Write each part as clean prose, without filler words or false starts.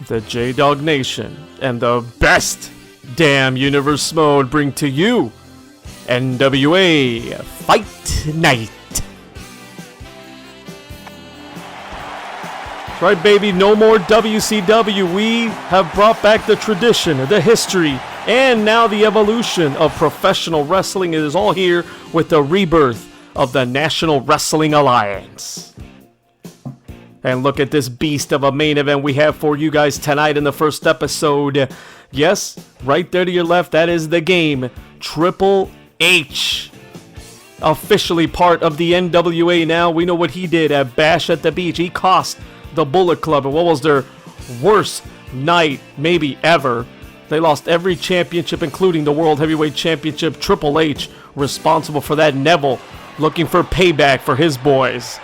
the J-Dogg Nation and the best damn Universe mode bring to you NWA Fight Night. Right, baby, no more WCW. We have brought back the tradition, the history, and now the evolution of professional wrestling. It is all here with the rebirth of the National Wrestling Alliance. And look at this beast of a main event we have for you guys tonight in the first episode. Yes, right there to your left, that is the game. Triple H. Officially part of the NWA now. We know what he did at Bash at the Beach. He cost the Bullet Club, and what was their worst night maybe ever. They lost every championship, including the World Heavyweight Championship. Triple H responsible for that. Neville looking for payback for his boys.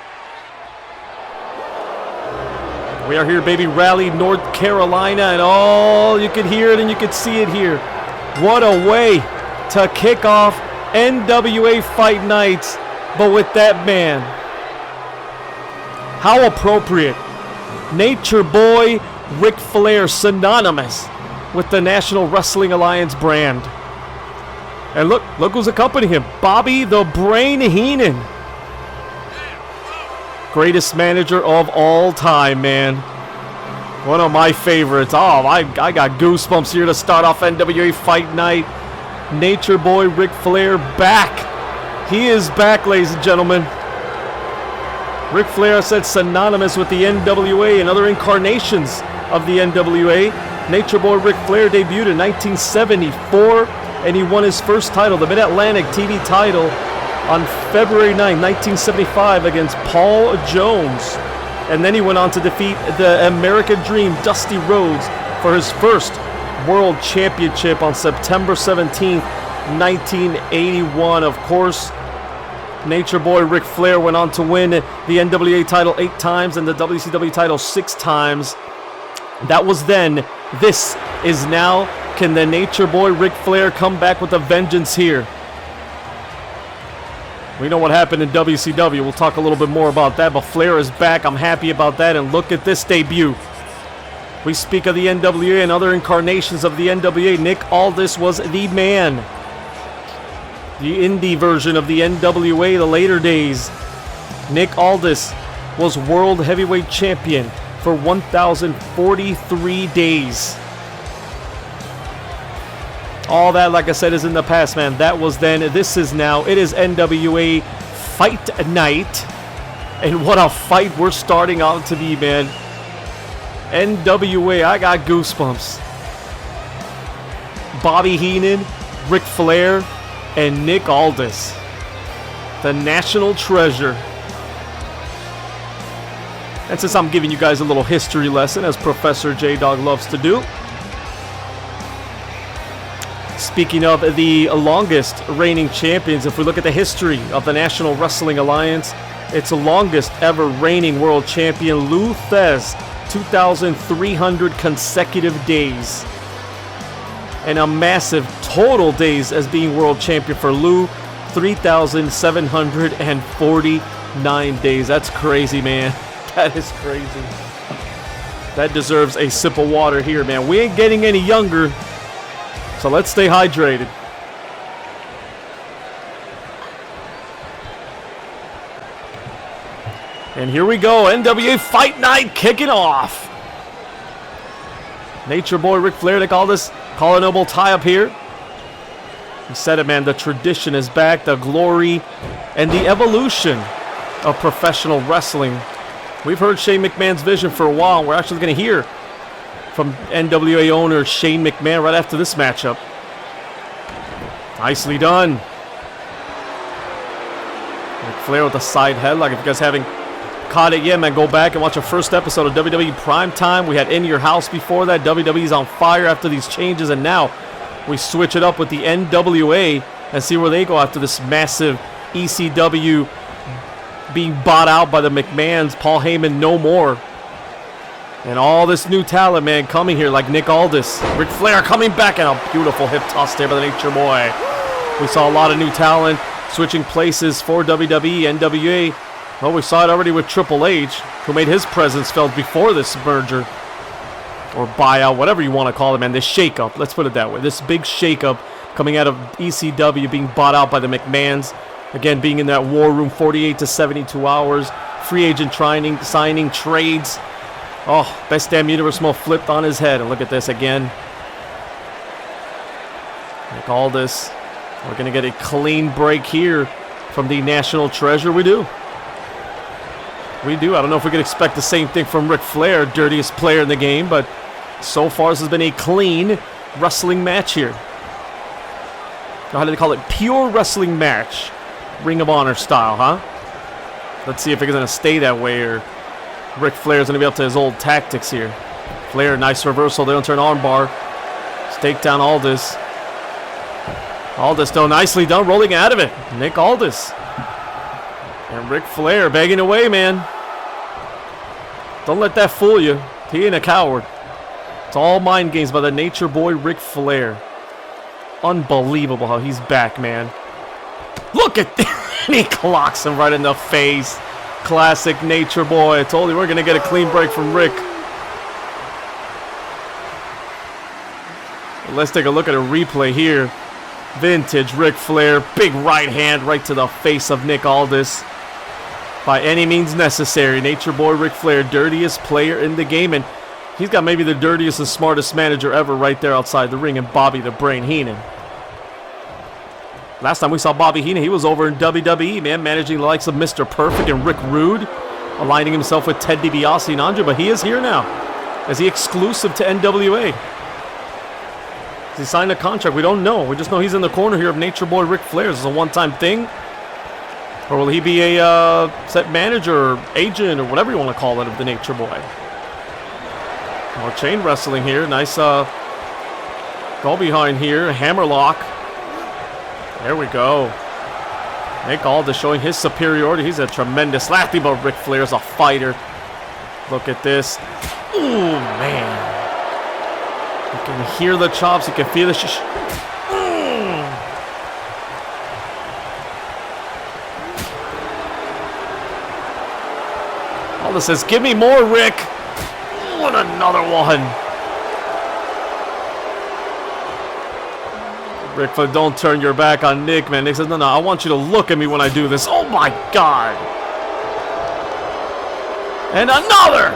We are here, baby, Raleigh, North Carolina, and oh, you can hear it and you can see it here. What a way to kick off NWA Fight Nights, but with that man. How appropriate. Nature Boy Ric Flair, synonymous with the National Wrestling Alliance brand. And look who's accompanying him. Bobby the Brain Heenan. Greatest manager of all time, man. One of my favorites. Oh, I got goosebumps here to start off NWA Fight Night. Nature Boy Ric Flair back. He is back, ladies and gentlemen. Ric Flair said synonymous with the NWA and other incarnations of the NWA. Nature Boy Ric Flair debuted in 1974, and he won his first title, the Mid-Atlantic TV title, on February 9, 1975 against Paul Jones. And then he went on to defeat the American Dream, Dusty Rhodes, for his first World Championship on September 17, 1981. Of course, Nature Boy Ric Flair went on to win the NWA title 8 times and the WCW title 6 times. That was then. This is now. Can the Nature Boy Ric Flair come back with a vengeance here? We know what happened in WCW. We'll talk a little bit more about that, but Flair is back. I'm happy about that, and look at this debut. We speak of the NWA and other incarnations of the NWA. Nick Aldis was the man. The indie version of the NWA, the later days. Nick Aldis was World Heavyweight Champion for 1,043 days. All that, like I said, is in the past, man. That was then. This is now. It is NWA Fight Night. And what a fight we're starting out to be, man. NWA, I got goosebumps. Bobby Heenan, Ric Flair, and Nick Aldis, the national treasure. And since I'm giving you guys a little history lesson, as Professor J-Dogg loves to do, speaking of the longest reigning champions, if we look at the history of the National Wrestling Alliance, its longest ever reigning world champion, Lou Thesz, 2,300 consecutive days. And a massive total days as being world champion for Lou, 3,749 days. That's crazy, man. That is crazy. That deserves a sip of water here, man. We ain't getting any younger, so let's stay hydrated. And here we go, NWA Fight Night kicking off. Nature Boy Ric Flair, Nick Aldis, Collar Noble tie-up here. He said it, man, the tradition is back, the glory, and the evolution of professional wrestling. We've heard Shane McMahon's vision for a while, and we're actually going to hear from NWA owner Shane McMahon right after this matchup. Nicely done. Ric Flair with a side headlock. If you guys haven't caught it yet, man, go back and watch our first episode of WWE Primetime. We had In Your House before that. WWE's on fire after these changes, and now we switch it up with the NWA and see where they go after this massive ECW being bought out by the McMahons. Paul Heyman no more. And all this new talent, man, coming here like Nick Aldis. Ric Flair coming back, and a beautiful hip toss there by the Nature Boy. We saw a lot of new talent switching places for WWE, NWA. Well, we saw it already with Triple H, who made his presence felt before this merger. or buyout, whatever you want to call it, man. This shakeup, let's put it that way. This big shakeup coming out of ECW, being bought out by the McMahons. Again, being in that war room 48 to 72 hours. Free agent signing, trades. Oh, best damn universe mo flipped on his head. And look at this again. Like Aldis. We're going to get a clean break here from the National Treasure. We do. We do. I don't know if we could expect the same thing from Ric Flair, dirtiest player in the game, but so far this has been a clean wrestling match here. How do they call it? Pure wrestling match. Ring of Honor style, huh? Let's see if it's going to stay that way or Ric Flair's going to be up to his old tactics here. Flair, nice reversal. They don't turn armbar. Stake down Aldis. Aldis, though, nicely done, rolling out of it. Nick Aldis. And Ric Flair begging away, man. Don't let that fool you. He ain't a coward. It's all mind games by the Nature Boy Ric Flair. Unbelievable how he's back, man. Look at that. He clocks him right in the face. Classic Nature Boy. I told you we're going to get a clean break from Rick. Let's take a look at a replay here. Vintage Ric Flair. Big right hand right to the face of Nick Aldis. By any means necessary. Nature Boy Ric Flair, dirtiest player in the game. And he's got maybe the dirtiest and smartest manager ever right there outside the ring. And Bobby the Brain Heenan. Last time we saw Bobby Heenan, he was over in WWE, man. Managing the likes of Mr. Perfect and Rick Rude. Aligning himself with Ted DiBiase and Andre. But he is here now. Is he exclusive to NWA? Has he signed a contract? We don't know. We just know he's in the corner here of Nature Boy Ric Flair. Is this a one-time thing? Or will he be a set manager or agent or whatever you want to call it of the Nature Boy? More chain wrestling here. Nice go behind here. Hammerlock. There we go. Nick Aldis showing his superiority. He's a tremendous athlete, but Ric Flair's a fighter. Look at this. Ooh, man. You can hear the chops. You can feel the Aldis says, give me more, Rick. What another one. Ric Flair, don't turn your back on Nick, man. Nick says, no, I want you to look at me when I do this. Oh, my God. And another.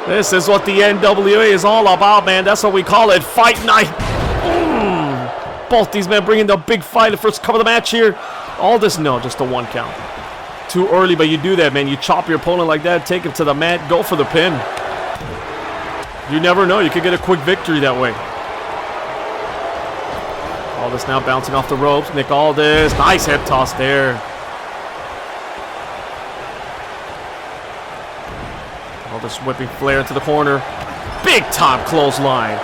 This is what the NWA is all about, man. That's what we call it, Fight Night. Both these men bringing the big fight. The first cover of the match here. Aldis, no, just a 1 count. Too early, but you do that, man. You chop your opponent like that, take him to the mat, go for the pin. You never know. You could get a quick victory that way. Aldis now bouncing off the ropes. Nick Aldis. Nice head toss there. Aldis whipping Flair into the corner. Big time clothesline.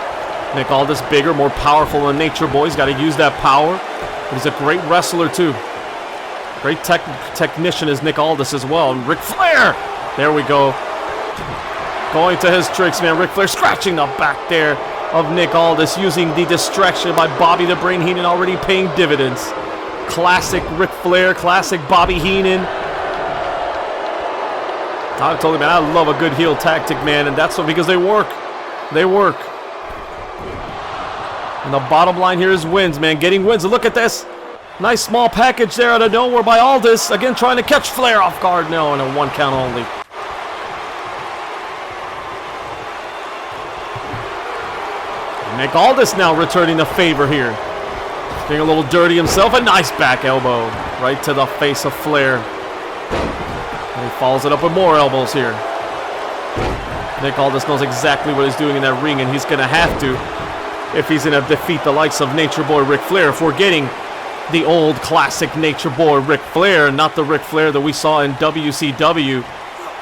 Nick Aldis bigger, more powerful than Nature Boy. He's got to use that power. But he's a great wrestler too. Great technician is Nick Aldis as well. And Ric Flair. There we go. Going to his tricks, man. Ric Flair scratching the back there of Nick Aldis, using the distraction by Bobby the Brain Heenan, already paying dividends. Classic Ric Flair, classic Bobby Heenan. I told you, man, I love a good heel tactic, man, and that's what, because they work. They work. And the bottom line here is wins, man. Getting wins. And look at this. Nice small package there out of nowhere by Aldis. Again, trying to catch Flair off guard. No, and a 1 count only. Nick Aldis now returning the favor here. Being a little dirty himself. A nice back elbow right to the face of Flair. And he follows it up with more elbows here. Nick Aldis knows exactly what he's doing in that ring, and he's going to have to if he's going to defeat the likes of Nature Boy Ric Flair. If we're getting the old classic Nature Boy Ric Flair, not the Ric Flair that we saw in WCW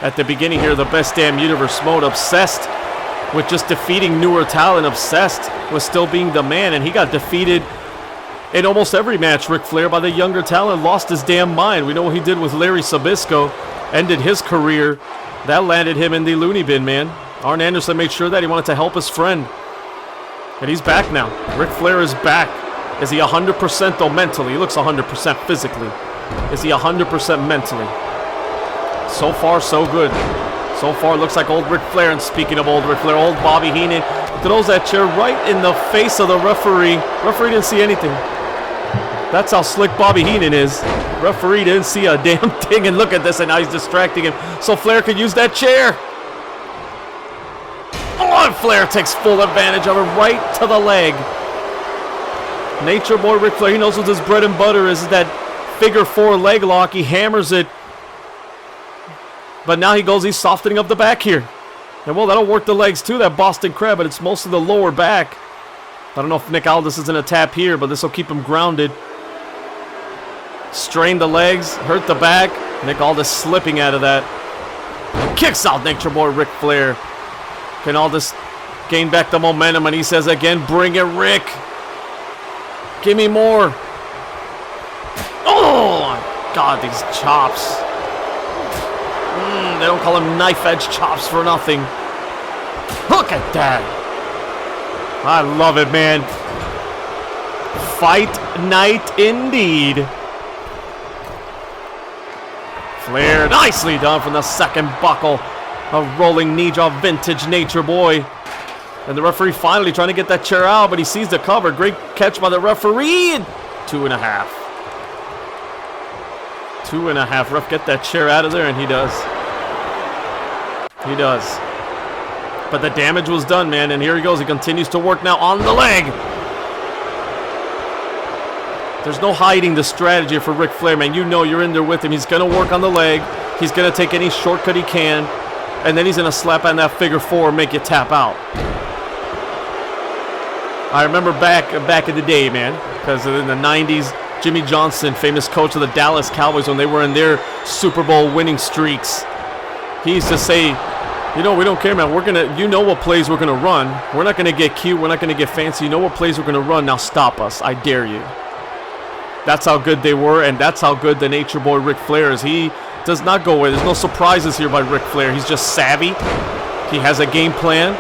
at the beginning here, the best damn universe mode, obsessed with just defeating newer talent, obsessed with still being the man, and he got defeated in almost every match, Ric Flair, by the younger talent. Lost his damn mind. We know what he did with Larry Sabisco, ended his career. That landed him in the loony bin, man. Arn Anderson made sure that he wanted to help his friend. And he's back now. Ric Flair is back. Is he 100% though mentally? He looks 100% physically. Is he 100% mentally? So far, so good. So far, looks like old Ric Flair. And speaking of old Ric Flair, old Bobby Heenan throws that chair right in the face of the referee. Referee didn't see anything. That's how slick Bobby Heenan is. Referee didn't see a damn thing, and look at this, and now he's distracting him. So Flair could use that chair. Oh, and Flair takes full advantage of it right to the leg. Nature Boy Ric Flair, he knows what his bread and butter is that figure 4 leg lock. He hammers it. But now he's softening up the back here. And well, that'll work the legs too, that Boston Crab, but it's mostly the lower back. I don't know if Nick Aldis is in a tap here, but this will keep him grounded. Strain the legs, hurt the back. Nick Aldis slipping out of that. Kicks out Nature Boy Ric Flair. Can Aldis gain back the momentum? And he says again, bring it, Rick. Give me more. Oh, my God, these chops. They don't call them knife edge chops for nothing. Look at that. I love it, man. Fight night indeed. Flair, nicely done from the second buckle. A rolling knee drop, vintage Nature Boy. And the referee finally trying to get that chair out, but he sees the cover. Great catch by the referee. 2.5. 2.5. Ref, get that chair out of there, and he does. He does. But the damage was done, man, and here he goes. He continues to work now on the leg. There's no hiding the strategy for Ric Flair, man. You know you're in there with him. He's going to work on the leg. He's going to take any shortcut he can. And then he's going to slap on that figure 4 and make you tap out. I remember back in the day, man, because in the 90s, Jimmy Johnson, famous coach of the Dallas Cowboys, when they were in their Super Bowl winning streaks, he used to say, you know, we don't care, man. You know what plays we're going to run. We're not going to get cute. We're not going to get fancy. You know what plays we're going to run. Now stop us. I dare you. That's how good they were, and that's how good the Nature Boy Ric Flair is. He does not go away. There's no surprises here by Ric Flair. He's just savvy. He has a game plan.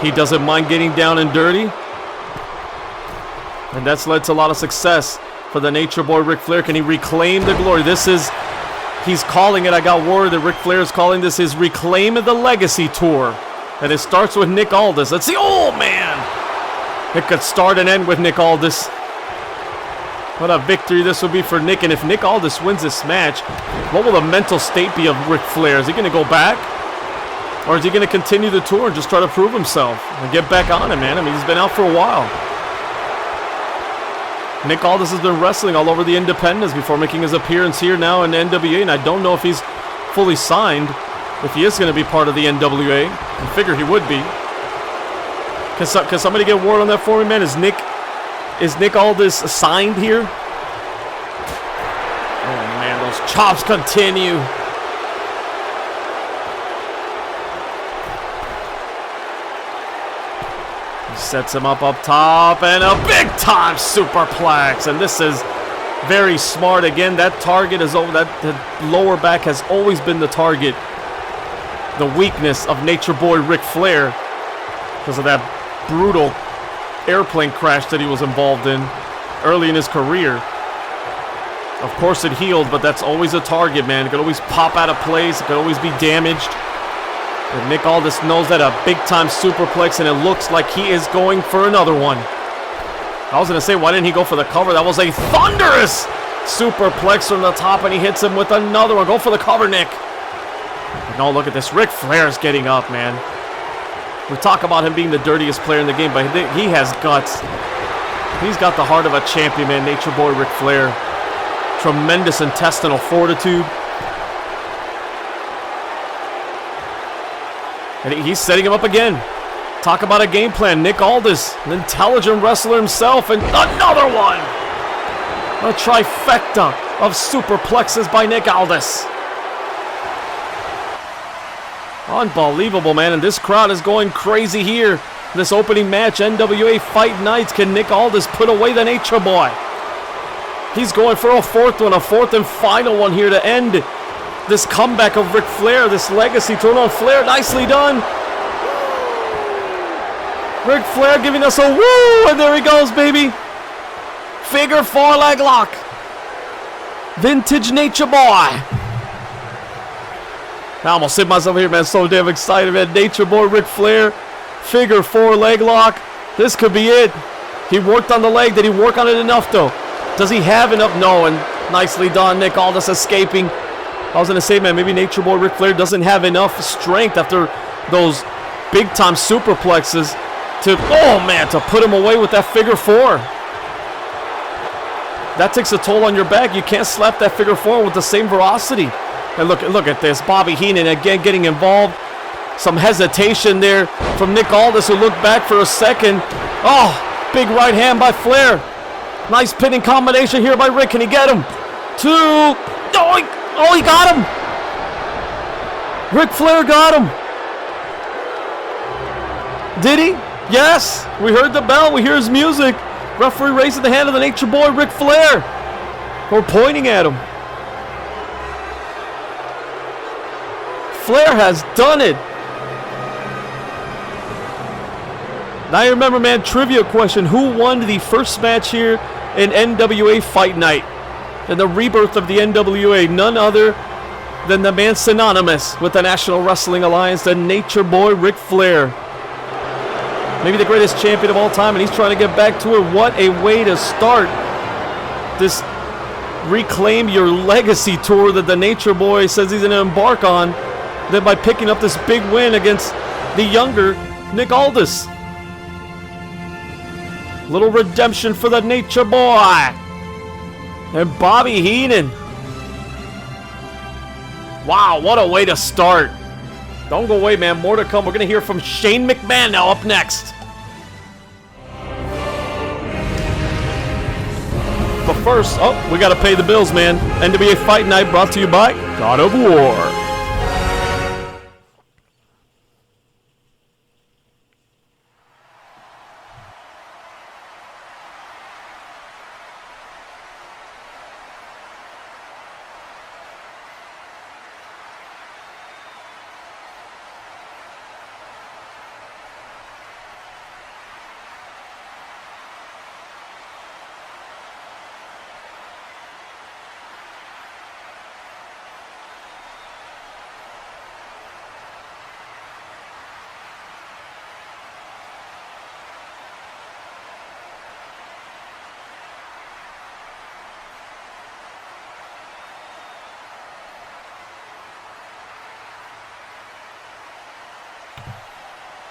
He doesn't mind getting down and dirty. And that's led to a lot of success for the Nature Boy Ric Flair. Can he reclaim the glory? He's calling it, I got word that Ric Flair is calling this his Reclaim the Legacy Tour. And it starts with Nick Aldis. Let's see. Oh, man. It could start and end with Nick Aldis. What a victory this would be for Nick. And if Nick Aldis wins this match, what will the mental state be of Ric Flair? Is he going to go back? Or is he going to continue the tour and just try to prove himself and get back on it, man? I mean, he's been out for a while. Nick Aldis has been wrestling all over the independents before making his appearance here now in NWA, and I don't know if he's fully signed, if he is going to be part of the NWA. I figure he would be. Can somebody get word on that for me, man? Is Nick Aldis signed here? Oh, man, those chops continue. Sets him up top, and a big-time superplex. And this is very smart. Again, that target is over. That lower back has always been the target. The weakness of Nature Boy Ric Flair because of that brutal airplane crash that he was involved in early in his career. Of course, it healed, but that's always a target, man. It could always pop out of place. It could always be damaged. And Nick Aldis knows that a big-time superplex, and it looks like he is going for another one. I was going to say, why didn't he go for the cover? That was a thunderous superplex from the top, and he hits him with another one. Go for the cover, Nick. But no, look at this. Ric Flair's getting up, man. We talk about him being the dirtiest player in the game, but he has guts. He's got the heart of a champion, man. Nature Boy Ric Flair. Tremendous intestinal fortitude. And he's setting him up again. Talk about a game plan. Nick Aldis, an intelligent wrestler himself, and another one. A trifecta of superplexes by Nick Aldis. Unbelievable, man. And this crowd is going crazy here. This opening match, NWA Fight Nights. Can Nick Aldis put away the Nature Boy? He's going for a fourth one, a fourth and final one here to end this comeback of Ric Flair, this legacy turn on Flair. Nicely done. Ric Flair giving us a woo, and there he goes, baby. Figure 4 leg lock. Vintage Nature Boy. I almost hit myself here, man. So damn excited, man. Nature Boy Ric Flair. Figure 4 leg lock. This could be it. He worked on the leg. Did he work on it enough, though? Does he have enough? No, and nicely done. Nick Aldis escaping. I was going to say, man, maybe Nature Boy Ric Flair doesn't have enough strength after those big-time superplexes to, oh, man, to put him away with that figure 4. That takes a toll on your back. You can't slap that figure 4 with the same velocity. And look at this. Bobby Heenan again getting involved. Some hesitation there from Nick Aldis, who looked back for a second. Oh, big right hand by Flair. Nice pinning combination here by Rick. Can he get him? 2. Oh, he got him. Ric Flair got him. Did he? Yes. We heard the bell. We hear his music. Referee raising the hand of the Nature Boy Ric Flair. We're pointing at him. Flair has done it. Now you remember, man, trivia question. Who won the first match here in NWA Fight Night? And the rebirth of the NWA, none other than the man synonymous with the National Wrestling Alliance, the Nature Boy Ric Flair. Maybe the greatest champion of all time, and he's trying to get back to it. What a way to start this Reclaim Your Legacy tour that the Nature Boy says he's going to embark on, then by picking up this big win against the younger Nick Aldis. Little redemption for the Nature Boy. And Bobby Heenan. Wow, what a way to start. Don't go away, man. More to come. We're going to hear from Shane McMahon now up next. But first, we got to pay the bills, man. NWA Fight Night brought to you by God of War.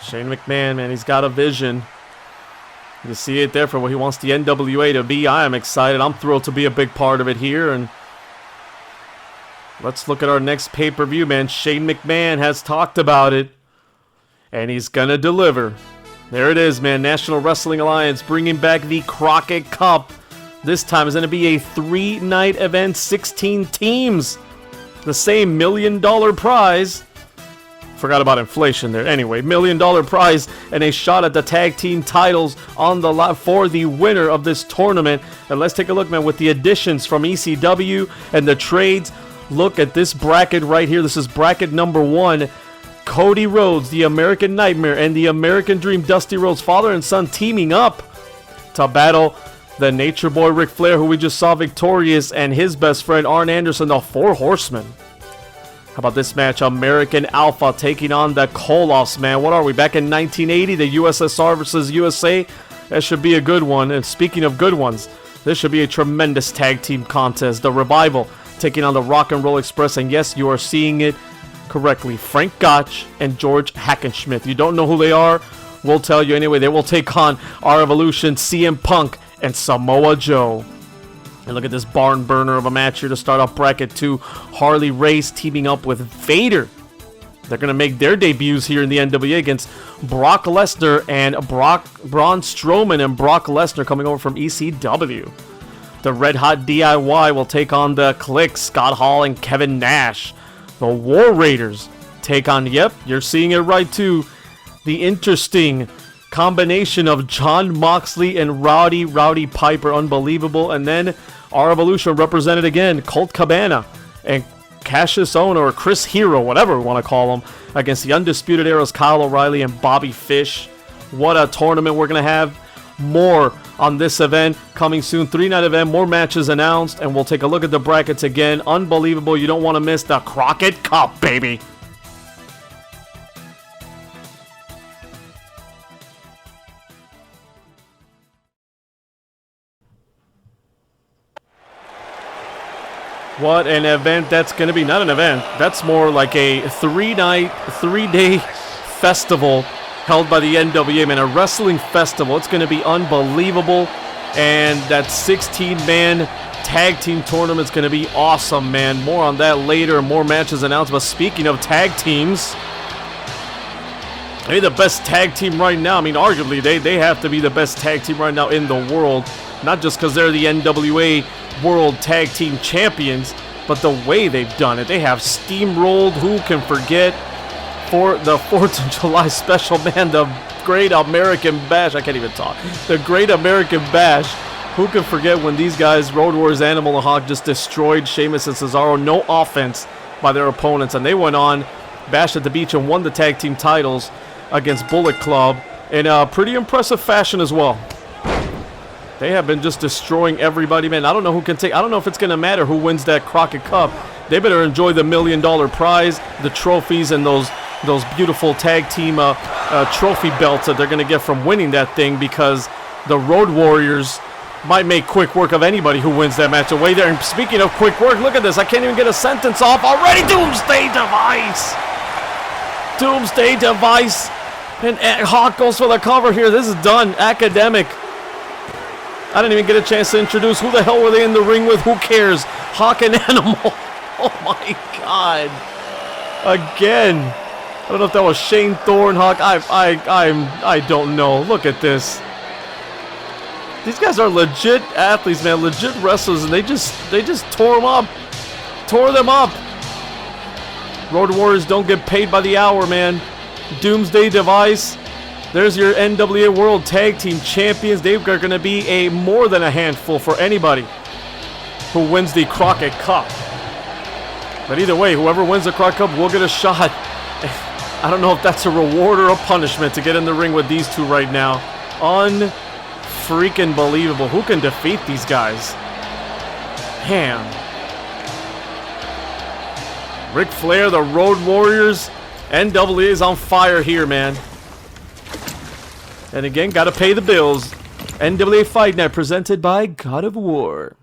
Shane McMahon, man, he's got a vision. You see it there for what he wants the NWA to be. I am excited. I'm thrilled to be a big part of it here. And let's look at our next pay-per-view, man. Shane McMahon has talked about it, and he's going to deliver. There it is, man. National Wrestling Alliance bringing back the Crockett Cup. This time is going to be a 3-night event, 16 teams. The same $1 million prize. Forgot about inflation there. Anyway, $1 million prize and a shot at the tag team titles on the lot for the winner of this tournament. And let's take a look, man, with the additions from ECW and the trades. Look at this bracket right here. This is bracket number 1. Cody Rhodes, the American Nightmare, and the American Dream, Dusty Rhodes, father and son, teaming up to battle the Nature Boy Ric Flair, who we just saw victorious, and his best friend Arn Anderson, the Four Horsemen. How about this match? American Alpha taking on the Koloffs, man. What are we, back in 1980? The USSR versus USA? That should be a good one. And speaking of good ones, this should be a tremendous tag team contest. The Revival taking on the Rock and Roll Express. And yes, you are seeing it correctly. Frank Gotch and George Hackenschmidt. You don't know who they are? We'll tell you anyway. They will take on our Evolution, CM Punk, and Samoa Joe. And look at this barn burner of a match here to start off bracket 2. Harley Race teaming up with Vader. They're going to make their debuts here in the NWA against Brock Lesnar and Braun Strowman, and Brock Lesnar coming over from ECW. The Red Hot DIY will take on the Kliq, Scott Hall and Kevin Nash. The War Raiders take on, yep, you're seeing it right too, the interesting combination of Jon Moxley and Rowdy Piper. Unbelievable. And then our Evolution represented again, Colt Cabana and Cassius Ohno, or Chris Hero, whatever we want to call him, against the Undisputed Era's Kyle O'Reilly and Bobby Fish. What a tournament we're going to have. More on this event coming soon. 3-night event, more matches announced, and we'll take a look at the brackets again. Unbelievable. You don't want to miss the Crockett Cup, baby. What an event that's going to be. Not an event. That's more like a 3-day festival held by the NWA, man. A wrestling festival. It's going to be unbelievable. And that 16-man tag team tournament's going to be awesome, man. More on that later. More matches announced. But speaking of tag teams, maybe the best tag team right now. I mean, arguably, they have to be the best tag team right now in the world. Not just because they're the NWA World Tag Team Champions, but the way they've done it. They have steamrolled, who can forget, for the 4th of July special, man, the Great American Bash. I can't even talk. The Great American Bash. Who can forget when these guys, Road Warriors, Animal and Hawk, just destroyed Sheamus and Cesaro. No offense by their opponents. And they went on, Bash at the Beach, and won the tag team titles against Bullet Club in a pretty impressive fashion as well. They have been just destroying everybody, man. I don't know who can take. I don't know if it's going to matter who wins that Crockett Cup. They better enjoy the $1 million prize, the trophies, and those beautiful tag team trophy belts that they're going to get from winning that thing, because the Road Warriors might make quick work of anybody who wins that match away there. And speaking of quick work, look at this. I can't even get a sentence off already. Doomsday Device. Doomsday Device. And Hawk goes for the cover here. This is done. Academic. I didn't even get a chance to introduce who the hell were they in the ring with. Who cares? Hawk and Animal. Oh my God. Again. I don't know if that was Shane Thorne, Hawk. I don't know. Look at this. These guys are legit athletes, man. Legit wrestlers, and they just tore them up. Tore them up. Road Warriors don't get paid by the hour, man. Doomsday Device. There's your NWA World Tag Team Champions. They are going to be more than a handful for anybody who wins the Crockett Cup. But either way, whoever wins the Crockett Cup will get a shot. I don't know if that's a reward or a punishment to get in the ring with these two right now. Unfreaking believable. Who can defeat these guys? Damn. Ric Flair, the Road Warriors. NWA is on fire here, man. And again, gotta pay the bills. NWA Fight Night presented by God of War.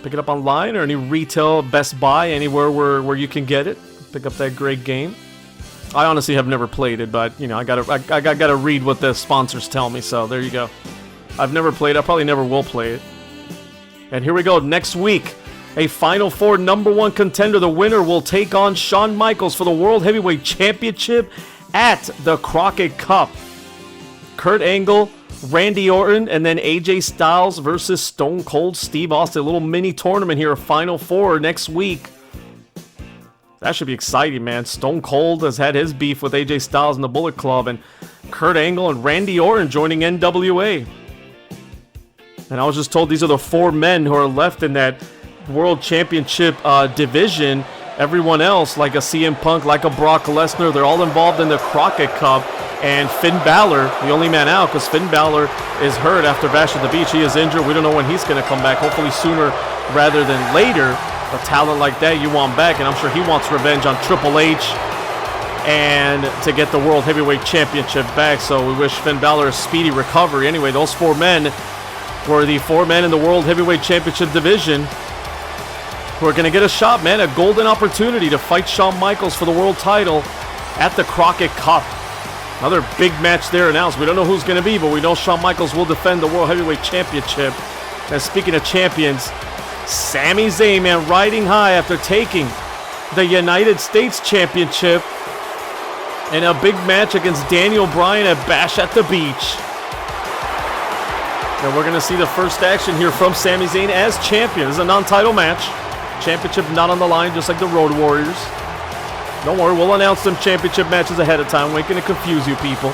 Pick it up online or any retail, Best Buy, anywhere where you can get it. Pick up that great game. I honestly have never played it, but you know, I gotta read what the sponsors tell me. So there you go. I've never played it. I probably never will play it. And here we go. Next week, a Final Four #1 contender. The winner will take on Shawn Michaels for the World Heavyweight Championship at the Crockett Cup. Kurt Angle, Randy Orton, and then AJ Styles versus Stone Cold Steve Austin. A little mini tournament here, a Final Four next week. That should be exciting, man. Stone Cold has had his beef with AJ Styles and the Bullet Club, and Kurt Angle and Randy Orton joining NWA. And I was just told these are the 4 men who are left in that World Championship division. Everyone else, like a CM Punk, like a Brock Lesnar, they're all involved in the Crockett Cup. And Finn Balor, the only man out, because Finn Balor is hurt after Bash at the Beach. He is injured. We don't know when he's going to come back. Hopefully sooner rather than later. A talent like that you want back, and I'm sure he wants revenge on Triple H and to get the World Heavyweight Championship back. So we wish Finn Balor a speedy recovery. Anyway, those 4 men were the 4 men in the World Heavyweight Championship division who are going to get a shot, man, a golden opportunity to fight Shawn Michaels for the world title at the Crockett Cup. Another big match there announced. We don't know who's going to be, but we know Shawn Michaels will defend the World Heavyweight Championship. And speaking of champions, Sammy Zayn, man, riding high after taking the United States Championship in a big match against Daniel Bryan at Bash at the Beach. And we're going to see the first action here from Sammy Zayn as champion. This is a non-title match. Championship not on the line, just like the Road Warriors. Don't worry, we'll announce them championship matches ahead of time. We ain't going to confuse you people.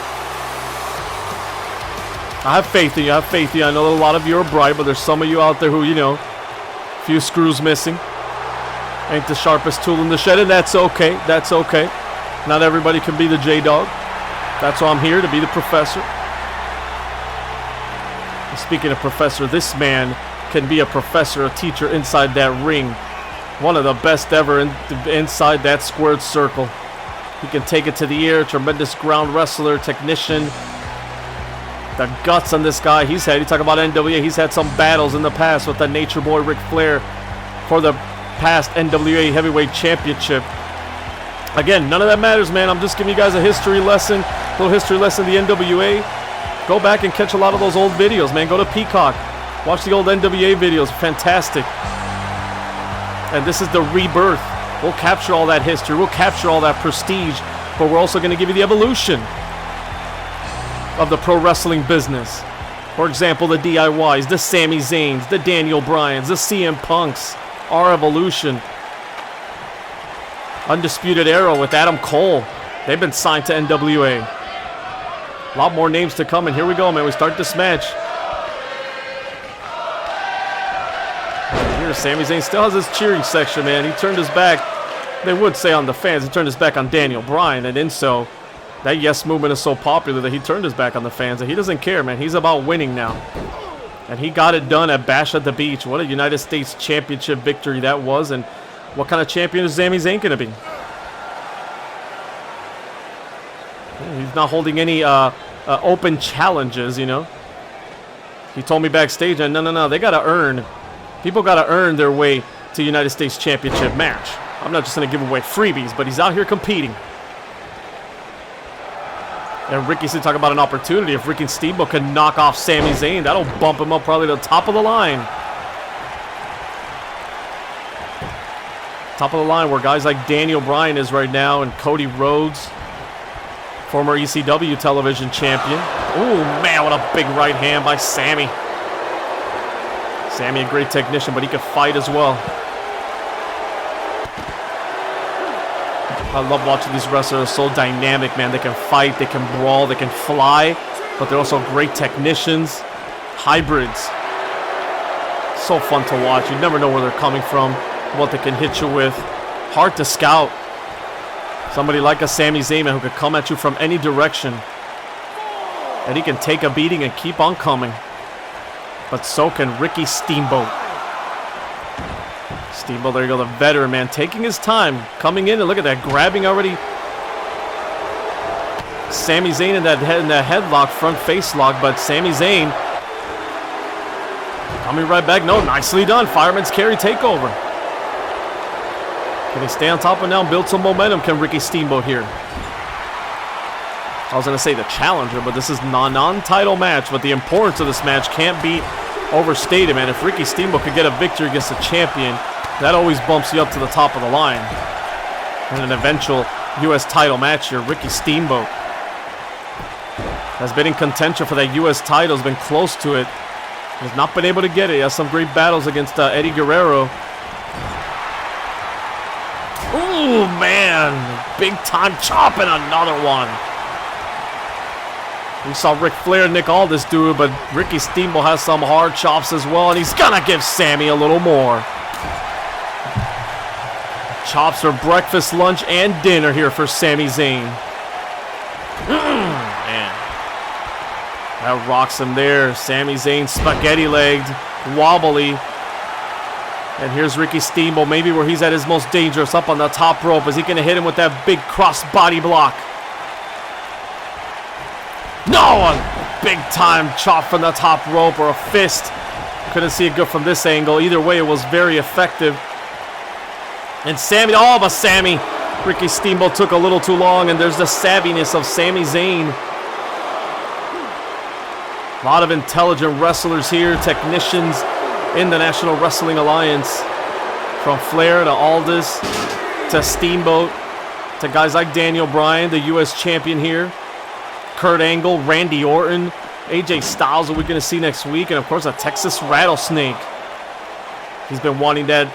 I have faith in you. I have faith in you. I know that a lot of you are bright, but there's some of you out there who, you know, a few screws missing. Ain't the sharpest tool in the shed, and that's okay. That's okay. Not everybody can be the J-Dogg. That's why I'm here, to be the professor. And speaking of professor, this man can be a professor, a teacher inside that ring. One of the best ever inside that squared circle. He can take it to the air. Tremendous ground wrestler, technician. The guts on this guy. You talk about NWA. He's had some battles in the past with the Nature Boy Ric Flair for the past NWA Heavyweight Championship. Again, none of that matters, man. I'm just giving you guys a history lesson, a little history lesson of the NWA. Go back and catch a lot of those old videos, man. Go to Peacock. Watch the old NWA videos. Fantastic. And this is the rebirth. We'll capture all that history. We'll capture all that prestige. But we're also going to give you the evolution of the pro wrestling business. For example, the DIYs, the Sammy Zayns, the Daniel Bryans, the CM Punks. Our evolution. Undisputed Era with Adam Cole. They've been signed to NWA. A lot more names to come, and here we go, man. We start this match. Here, Sammy Zayn still has his cheering section, man. He turned his back. They would say on the fans, he turned his back on Daniel Bryan, and in so, that yes movement is so popular that he turned his back on the fans, and he doesn't care, man. He's about winning now. And he got it done at Bash at the Beach. What a United States Championship victory that was, and what kind of champion is Sami Zayn going to be? He's not holding any open challenges, you know. He told me backstage, and no, they got to earn. People got to earn their way to United States Championship match. I'm not just going to give away freebies, but he's out here competing. And Ricky said, talk about an opportunity. If Ricky Steamboat can knock off Sami Zayn, that'll bump him up probably to the top of the line. Top of the line where guys like Daniel Bryan is right now, and Cody Rhodes, former ECW television champion. Oh man, what a big right hand by Sammy. Sammy, a great technician, but he could fight as well. I love watching these wrestlers. So dynamic, man. They can fight, they can brawl, they can fly, but they're also great technicians. Hybrids. So fun to watch. You never know where they're coming from, what they can hit you with. Hard to scout. Somebody like a Sammy Zayn who could come at you from any direction. And he can take a beating and keep on coming. But so can Ricky Steamboat. Steamboat, there you go, the veteran, man, taking his time, coming in, and look at that, grabbing already. Sammy Zayn in that headlock, front face lock, but Sammy Zayn coming right back. No, nicely done. Fireman's carry takeover. Can he stay on top of now and build some momentum? Can Ricky Steamboat here? I was going to say the challenger, but this is non-title match, but the importance of this match can't be overstated, man. If Ricky Steamboat could get a victory against a champion, that always bumps you up to the top of the line. And an eventual U.S. title match here, Ricky Steamboat has been in contention for that U.S. title, has been close to it. Has not been able to get it. He has some great battles against Eddie Guerrero. Ooh, man. Big time chop and another one. We saw Ric Flair and Nick Aldis do it, but Ricky Steamboat has some hard chops as well, and he's going to give Sammy a little more. Chops for breakfast, lunch, and dinner here for Sammy Zayn. Man. That rocks him there. Sammy Zayn spaghetti-legged, wobbly. And here's Ricky Steamboat, maybe where he's at his most dangerous, up on the top rope. Is he going to hit him with that big cross body block? No! A big-time chop from the top rope, or a fist. Couldn't see it good from this angle. Either way, it was very effective. And Sammy, oh, but Sammy. Ricky Steamboat took a little too long, and there's the savviness of Sammy Zayn. A lot of intelligent wrestlers here, technicians in the National Wrestling Alliance. From Flair to Aldis to Steamboat to guys like Daniel Bryan, the U.S. champion here. Kurt Angle, Randy Orton, AJ Styles, that we're going to see next week. And, of course, a Texas Rattlesnake. He's been wanting that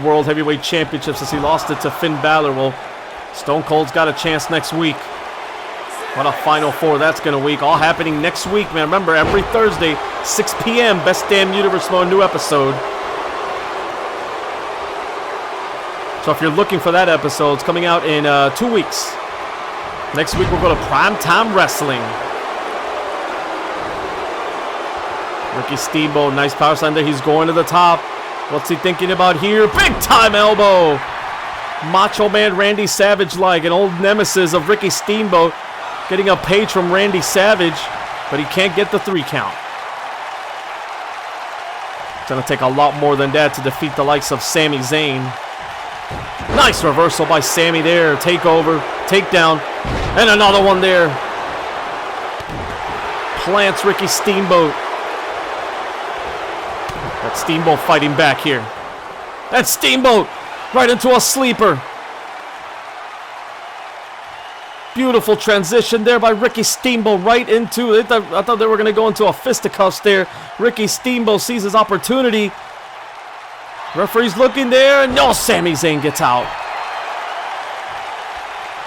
World Heavyweight Championship since he lost it to Finn Balor. Well, Stone Cold's got a chance next week. What a Final Four that's going to be. All happening next week, man. Remember, every Thursday, 6 p.m., Best Damn Universe Mode, new episode. So if you're looking for that episode, it's coming out in 2 weeks. Next week, we'll go to Primetime Wrestling. Ricky Steamboat, nice power slam there. He's going to the top. What's he thinking about here? Big time elbow. Macho Man Randy Savage, like an old nemesis of Ricky Steamboat, getting a page from Randy Savage. but he can't get the 3 count. It's going to take a lot more than that to defeat the likes of Sammy Zayn. Nice reversal by Sammy there. Takeover, takedown, and another one there. Plants Ricky Steamboat. That Steamboat fighting back here. That Steamboat right into a sleeper. Beautiful transition there by Ricky Steamboat right into it. I thought they were going to go into a fisticuffs there. Ricky Steamboat sees his opportunity. Referee's looking there. No, Sammy Zayn gets out.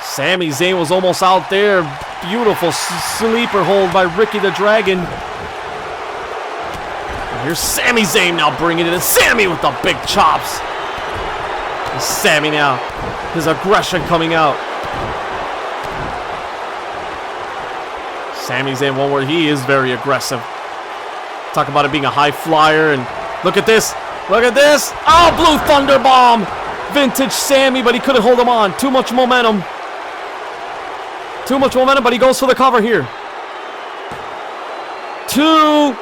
Sammy Zayn was almost out there. Beautiful sleeper hold by Ricky the Dragon. And here's Sammy Zayn now bringing it in. Sammy with the big chops. And Sammy now. His aggression coming out. Sammy Zayn, one word, he is very aggressive. Talk about it being a high flyer. And look at this. Look at this. Oh, Blue Thunder Bomb. Vintage Sammy, but he couldn't hold him on. Too much momentum. Too much momentum, but he goes for the cover here. 2.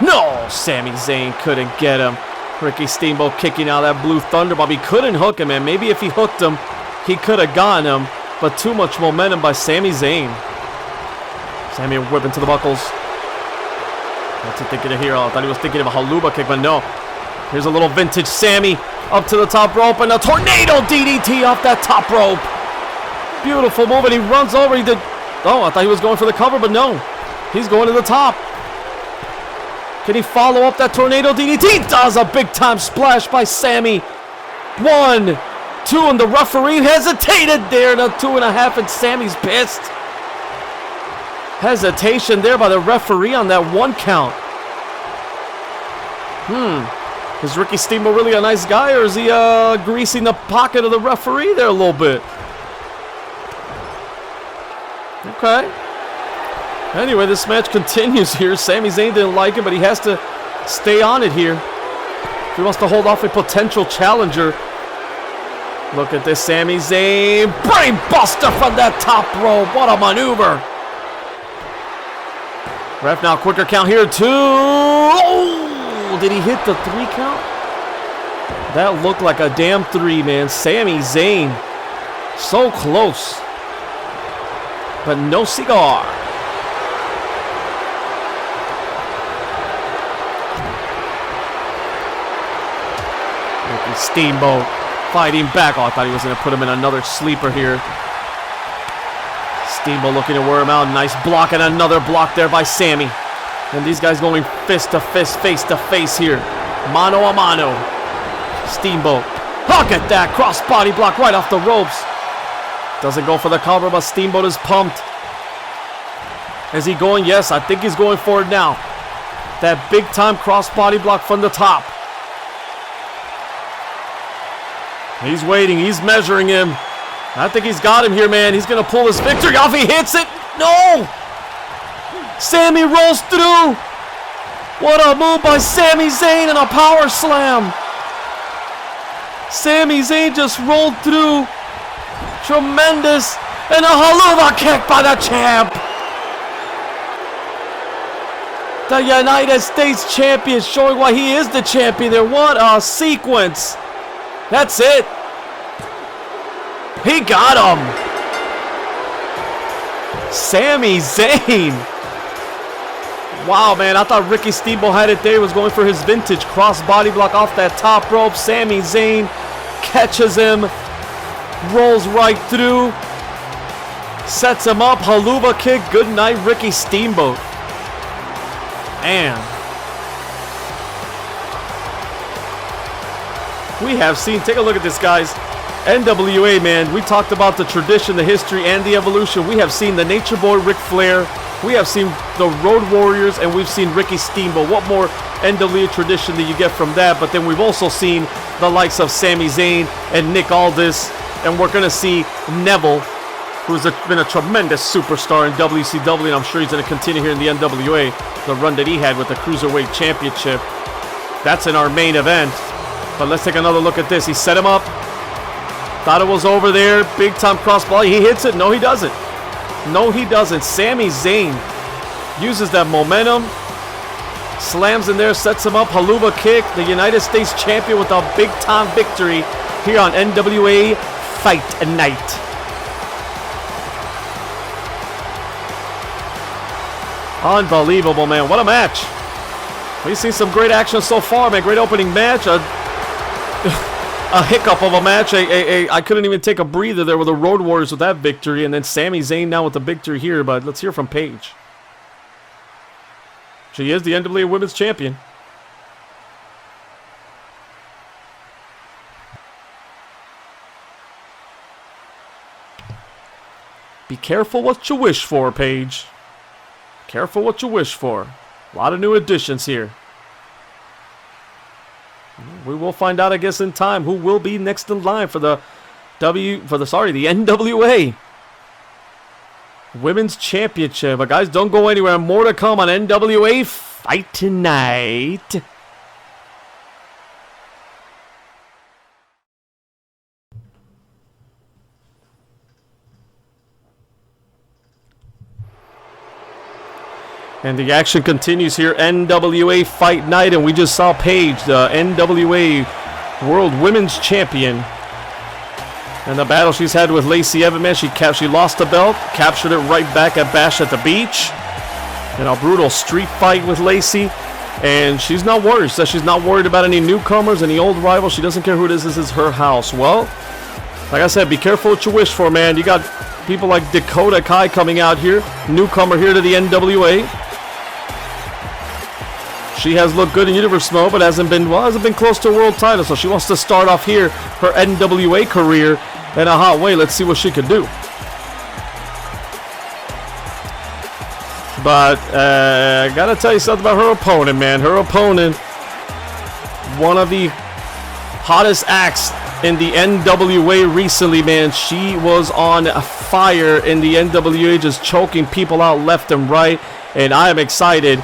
No, Sammy Zayn couldn't get him. Ricky Steamboat kicking out that Blue Thunder Bomb. He couldn't hook him, and maybe if he hooked him, he could have gotten him. But too much momentum by Sammy Zayn. Sammy whipping to the buckles. What's he thinking of here? I thought he was thinking of a haluba kick, but no. Here's a little vintage Sammy up to the top rope and a tornado DDT off that top rope. Beautiful move, and he runs over. He did. Oh, I thought he was going for the cover, but no. He's going to the top. Can he follow up that tornado DDT? He does. A big time splash by Sammy. 1, 2, and the referee hesitated there. The 2.5, and Sammy's pissed. Hesitation there by the referee on that 1 count. Is Ricky Steamboat really a nice guy, or is he greasing the pocket of the referee there a little bit? Okay. Anyway, this match continues here. Sammy Zayn didn't like it, but he has to stay on it here if he wants to hold off a potential challenger. Look at this, Sammy Zayn. Brain buster from that top rope. What a maneuver. Ref now, quicker count here. 2. Oh, did he hit the 3 count? That looked like a damn 3, man. Sammy Zayn. So close. But no cigar. Ricky Steamboat fighting back. Oh, I thought he was going to put him in another sleeper here. Steamboat looking to wear him out. Nice block and another block there by Sammy. And these guys going fist to fist, face to face here. Mano a mano. Steamboat. Look at that cross body block right off the ropes. Doesn't go for the cover, but Steamboat is pumped. Is he going? Yes, I think he's going for it now. That big time cross body block from the top. He's waiting. He's measuring him. I think he's got him here, man. He's going to pull his victory off. He hits it. No! Sammy rolls through. What a move by Sammy Zayn and a power slam. Sammy Zayn just rolled through. Tremendous. And a haluva kick by the champ. The United States Champion, showing why he is the champion there. What a sequence. That's it. He got him. Sammy Zayn. Wow, man. I thought Ricky Steamboat had it there. He was going for his vintage cross body block off that top rope. Sammy Zayn catches him. Rolls right through. Sets him up. Haluva kick. Good night, Ricky Steamboat. And we have seen, take a look at this, guys. NWA, man, we talked about the tradition, the history, and the evolution. We have seen the Nature Boy Ric Flair. We have seen the Road Warriors, and we've seen Ricky Steamboat. What more NWA tradition do you get from that? But then we've also seen the likes of Sammy Zayn and Nick Aldis, and we're going to see Neville, who's been a tremendous superstar in WCW, and I'm sure he's going to continue here in the NWA, the run that he had with the Cruiserweight Championship. That's in our main event. But let's take another look at this. He set him up. Thought it was over there. Big time cross ball. He hits it. No, he doesn't. No, he doesn't. Sammy Zayn Uses that momentum. Slams in there, sets him up. Haluva kick. The United States Champion with a big-time victory here on NWA Fight Night. Unbelievable, man. What a match. We've seen some great action so far, man. Great opening match. A hiccup of a match. I couldn't even take a breather there with the Road Warriors with that victory. And then Sammy Zayn now with the victory here. But let's hear from Paige. She is the NWA Women's Champion. Be careful what you wish for, Paige. Careful what you wish for. A lot of new additions here. We will find out, I guess, in time who will be next in line for the NWA Women's Championship. But guys, don't go anywhere. More to come on NWA Fight Night. And the action continues here, NWA Fight Night, and we just saw Paige, the NWA World Women's Champion. And the battle she's had with Lacey Evans, man, she lost the belt, captured it right back at Bash at the Beach. In a brutal street fight with Lacey. And she's not worried. She says she's not worried about any newcomers, any old rivals. She doesn't care who it is. This is her house. Well, like I said, be careful what you wish for, man. You got people like Dakota Kai coming out here, newcomer here to the NWA. She has looked good in Universe mode, but hasn't been close to a world title. So she wants to start off here her NWA career in a hot way. Let's see what she can do. But I gotta tell you something about her opponent, man. Her opponent, one of the hottest acts in the NWA recently, man. She was on fire in the NWA, just choking people out left and right. And I am excited,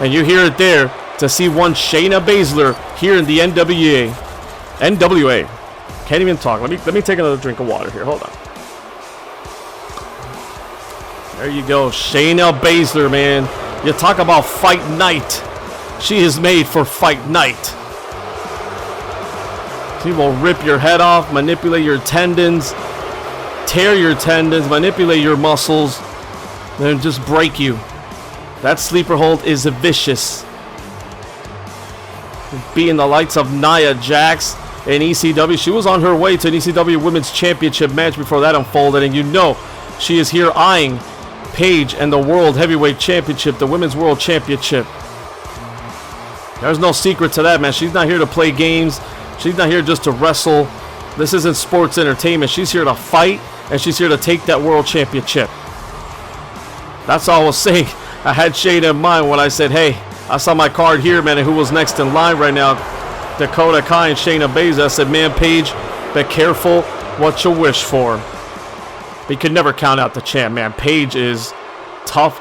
and you hear it there, to see one Shayna Baszler here in the NWA. Can't even talk. Let me take another drink of water here. Hold on. There you go, Shayna Baszler, man. You talk about Fight Night. She is made for Fight Night. She will rip your head off, manipulate your tendons, tear your tendons, manipulate your muscles, then just break you. That sleeper hold is vicious. Beating the likes of Nia Jax in ECW. She was on her way to an ECW Women's Championship match before that unfolded, and you know she is here eyeing Paige and the World Heavyweight Championship, the Women's World Championship. There's no secret to that, man. She's not here to play games. She's not here just to wrestle. This isn't sports entertainment. She's here to fight, and she's here to take that World Championship. That's all I was saying. I had Shayna in mind when I said, hey, I saw my card here, man, and who was next in line right now, Dakota Kai and Shayna Baszler. I said, man, Paige, be careful what you wish for. But you could never count out the champ, man. Paige is tough.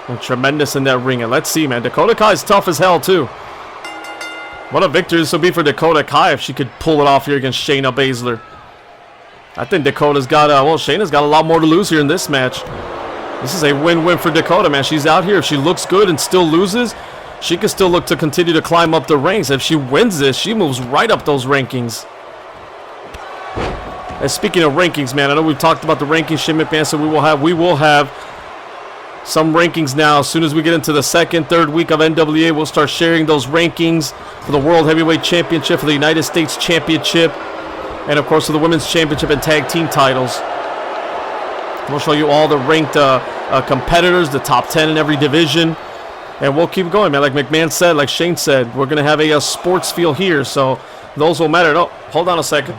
And tremendous in that ring. And let's see, man. Dakota Kai is tough as hell, too. What a victory this will be for Dakota Kai if she could pull it off here against Shayna Baszler. I think Dakota's got, Shayna's got a lot more to lose here in this match. This is a win-win for Dakota, man. She's out here. If she looks good and still loses, she can still look to continue to climb up the ranks. If she wins this, she moves right up those rankings. And speaking of rankings, man, I know we've talked about the rankings, Shane McMahon, so we will have some rankings now. As soon as we get into the second, third week of NWA, we'll start sharing those rankings for the World Heavyweight Championship, for the United States Championship, and of course for the Women's Championship and Tag Team titles. We'll show you all the ranked competitors, the top 10 in every division, and we'll keep going, man. Like McMahon said, like Shane said, we're going to have a sports feel here, so those will matter. No, hold on a second.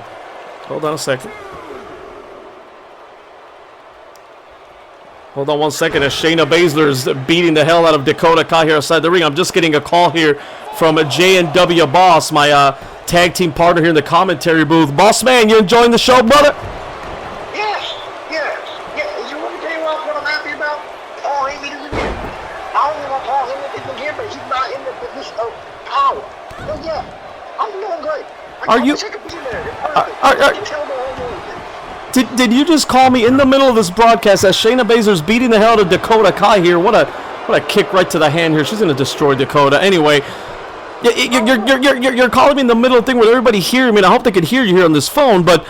Hold on one second as Shayna Baszler is beating the hell out of Dakota Kai here outside the ring. I'm just getting a call here from J&W Boss, my tag team partner here in the commentary booth. Boss man, you enjoying the show, brother? Yes. You want to tell you what I'm happy about? Paul Heyman is again. I don't know what Paul Heyman is again, but he's not in the position of power. But yeah, I'm doing great. Are you? Did you just call me in the middle of this broadcast as Shayna Baszler's beating the hell out of Dakota Kai here? What a kick right to the hand here. She's gonna destroy Dakota. Anyway, you're calling me in the middle of the thing with everybody hearing me. And I hope they can hear you here on this phone, but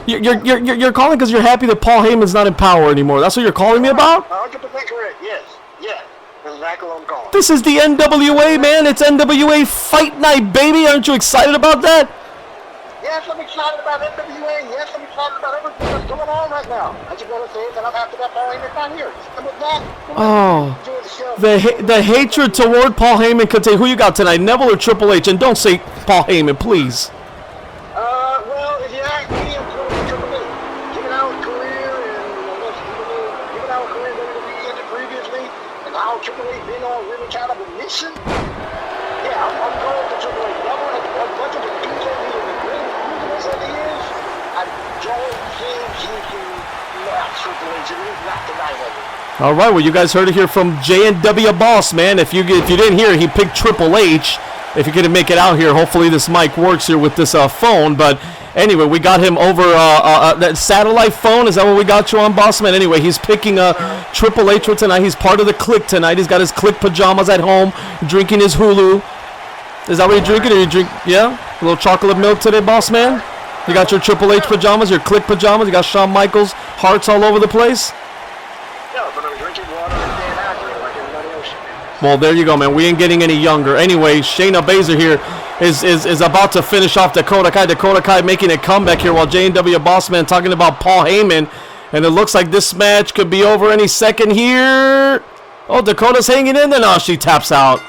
you're calling because you're happy that Paul Heyman's not in power anymore. That's what you're calling me about? 100% correct. Yes. That's exactly what I'm calling. This is the NWA, man. It's NWA Fight Night, baby. Aren't you excited about that? Yes, I'm excited about NWA. Yes, I'm excited about everything that's going on right now. I just want to say that I'm happy that Paul Heyman's not here. And with that, the hatred toward Paul Heyman could say, who you got tonight, Neville or Triple H? And don't say Paul Heyman, please. Well, if you ask me, I'm going to Triple H. Given our career given our career that we ended previously, and how Triple H been on really kind of a mission, yeah, I'm going to Triple H. Neville, as much of a DJ he is, as great as he is, I don't think he can match Triple H, at least not tonight, ever. All right, well, you guys heard it here from J&W Boss, man. If you didn't hear, he picked Triple H. If you couldn't make it out here, hopefully this mic works here with this phone. But anyway, we got him over that satellite phone. Is that what we got you on, Boss Man? Anyway, he's picking Triple H for tonight. He's part of the Kliq tonight. He's got his Kliq pajamas at home, drinking his Hulu. Is that what you're drinking? Or you drink, yeah? A little chocolate milk today, Boss Man? You got your Triple H pajamas, your Kliq pajamas. You got Shawn Michaels hearts all over the place. Yeah, but I'm drinking water and staying hydrated like everybody else. Well, there you go, man. We ain't getting any younger. Anyway, Shayna Baszler here is about to finish off Dakota Kai. Dakota Kai making a comeback here while J&W Bossman talking about Paul Heyman. And it looks like this match could be over any second here. Oh, Dakota's hanging in there. No, she taps out.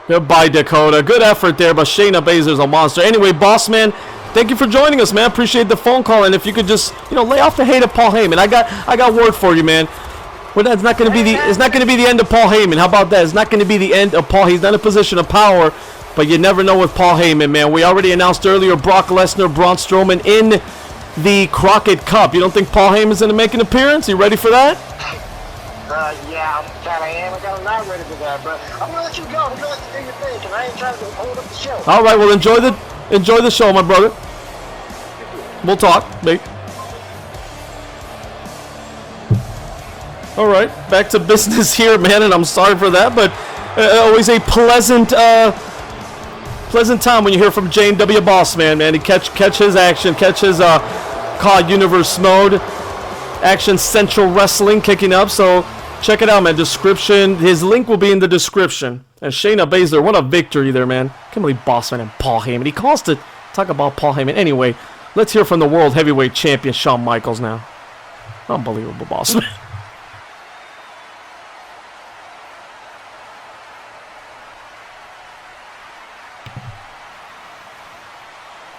Goodbye, Dakota. Good effort there, but Shayna Baszler's a monster. Anyway, Bossman, thank you for joining us, man. Appreciate the phone call. And if you could just, lay off the hate of Paul Heyman. I got word for you, man. Well, it's not going to be the end of Paul Heyman. How about that? It's not going to be the end of Paul. He's not in a position of power, but you never know with Paul Heyman, man. We already announced earlier Brock Lesnar, Braun Strowman in the Crockett Cup. You don't think Paul Heyman's going to make an appearance? You ready for that? Yeah, I'm kind of am. I'm not ready for that, but I'm going to let you go. I'm going to let you do your thing, because I ain't trying to hold up the show. All right, well, enjoy the show, my brother. We'll talk, mate. All right, back to business here, man, and I'm sorry for that, but always a pleasant time when you hear from J&W Boss, man. He catch his action, catch his COD Universe mode, Action Central Wrestling kicking up, so check it out, man. Description, his link will be in the description. And Shayna Baszler, what a victory there, man. Can't believe Bossman and Paul Heyman. He calls to talk about Paul Heyman. Anyway, let's hear from the World Heavyweight Champion, Shawn Michaels now. Unbelievable, Bossman.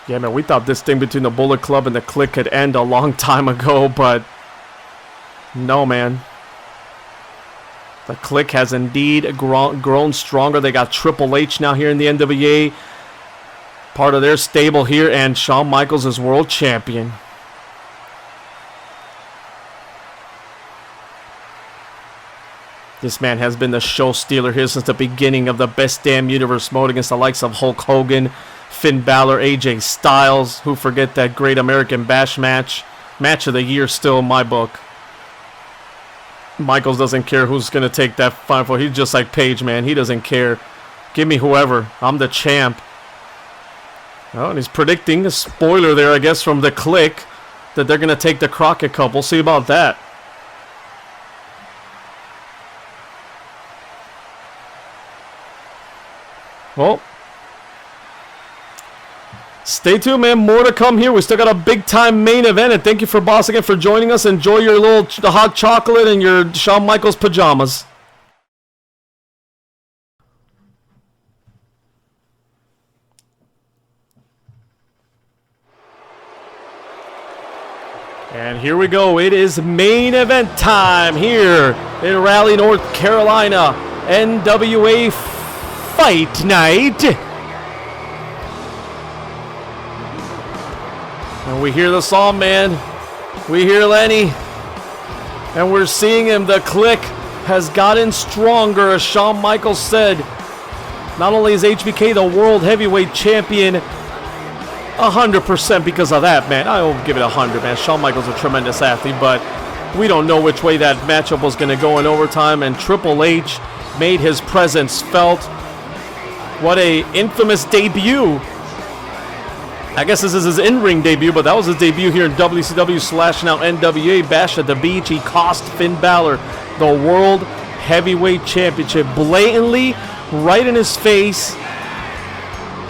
Yeah, man, we thought this thing between the Bullet Club and the Kliq could end a long time ago, but no, man. The Kliq has indeed grown stronger. They got Triple H now here in the NWA, part of their stable here, and Shawn Michaels is world champion. This man has been the show stealer here since the beginning of the Best Damn Universe mode against the likes of Hulk Hogan, Finn Balor, AJ Styles. Who forget that great American Bash match of the year still in my book. Michaels doesn't care who's going to take that final. He's just like Paige, man. He doesn't care. Give me whoever. I'm the champ. Oh, and he's predicting a spoiler there, I guess, from the Kliq that they're going to take the Crockett Cup. We'll see about that. Well, stay tuned, man. More to come here. We still got a big-time main event, and thank you for Boss again for joining us. Enjoy your the hot chocolate and your Shawn Michaels pajamas. And here we go. It is main event time here in Raleigh, North Carolina. NWA Fight Night. And we hear the song, man. We hear Lenny. And we're seeing him. The Kliq has gotten stronger, as Shawn Michaels said. Not only is HBK the World Heavyweight Champion, 100% because of that, man. I will give it 100, man. Shawn Michaels a tremendous athlete, but we don't know which way that matchup was going to go in overtime, and Triple H made his presence felt. What a infamous debut. I guess this is his in-ring debut, but that was his debut here in WCW/now NWA Bash at the Beach. He cost Finn Balor the World Heavyweight Championship blatantly, right in his face.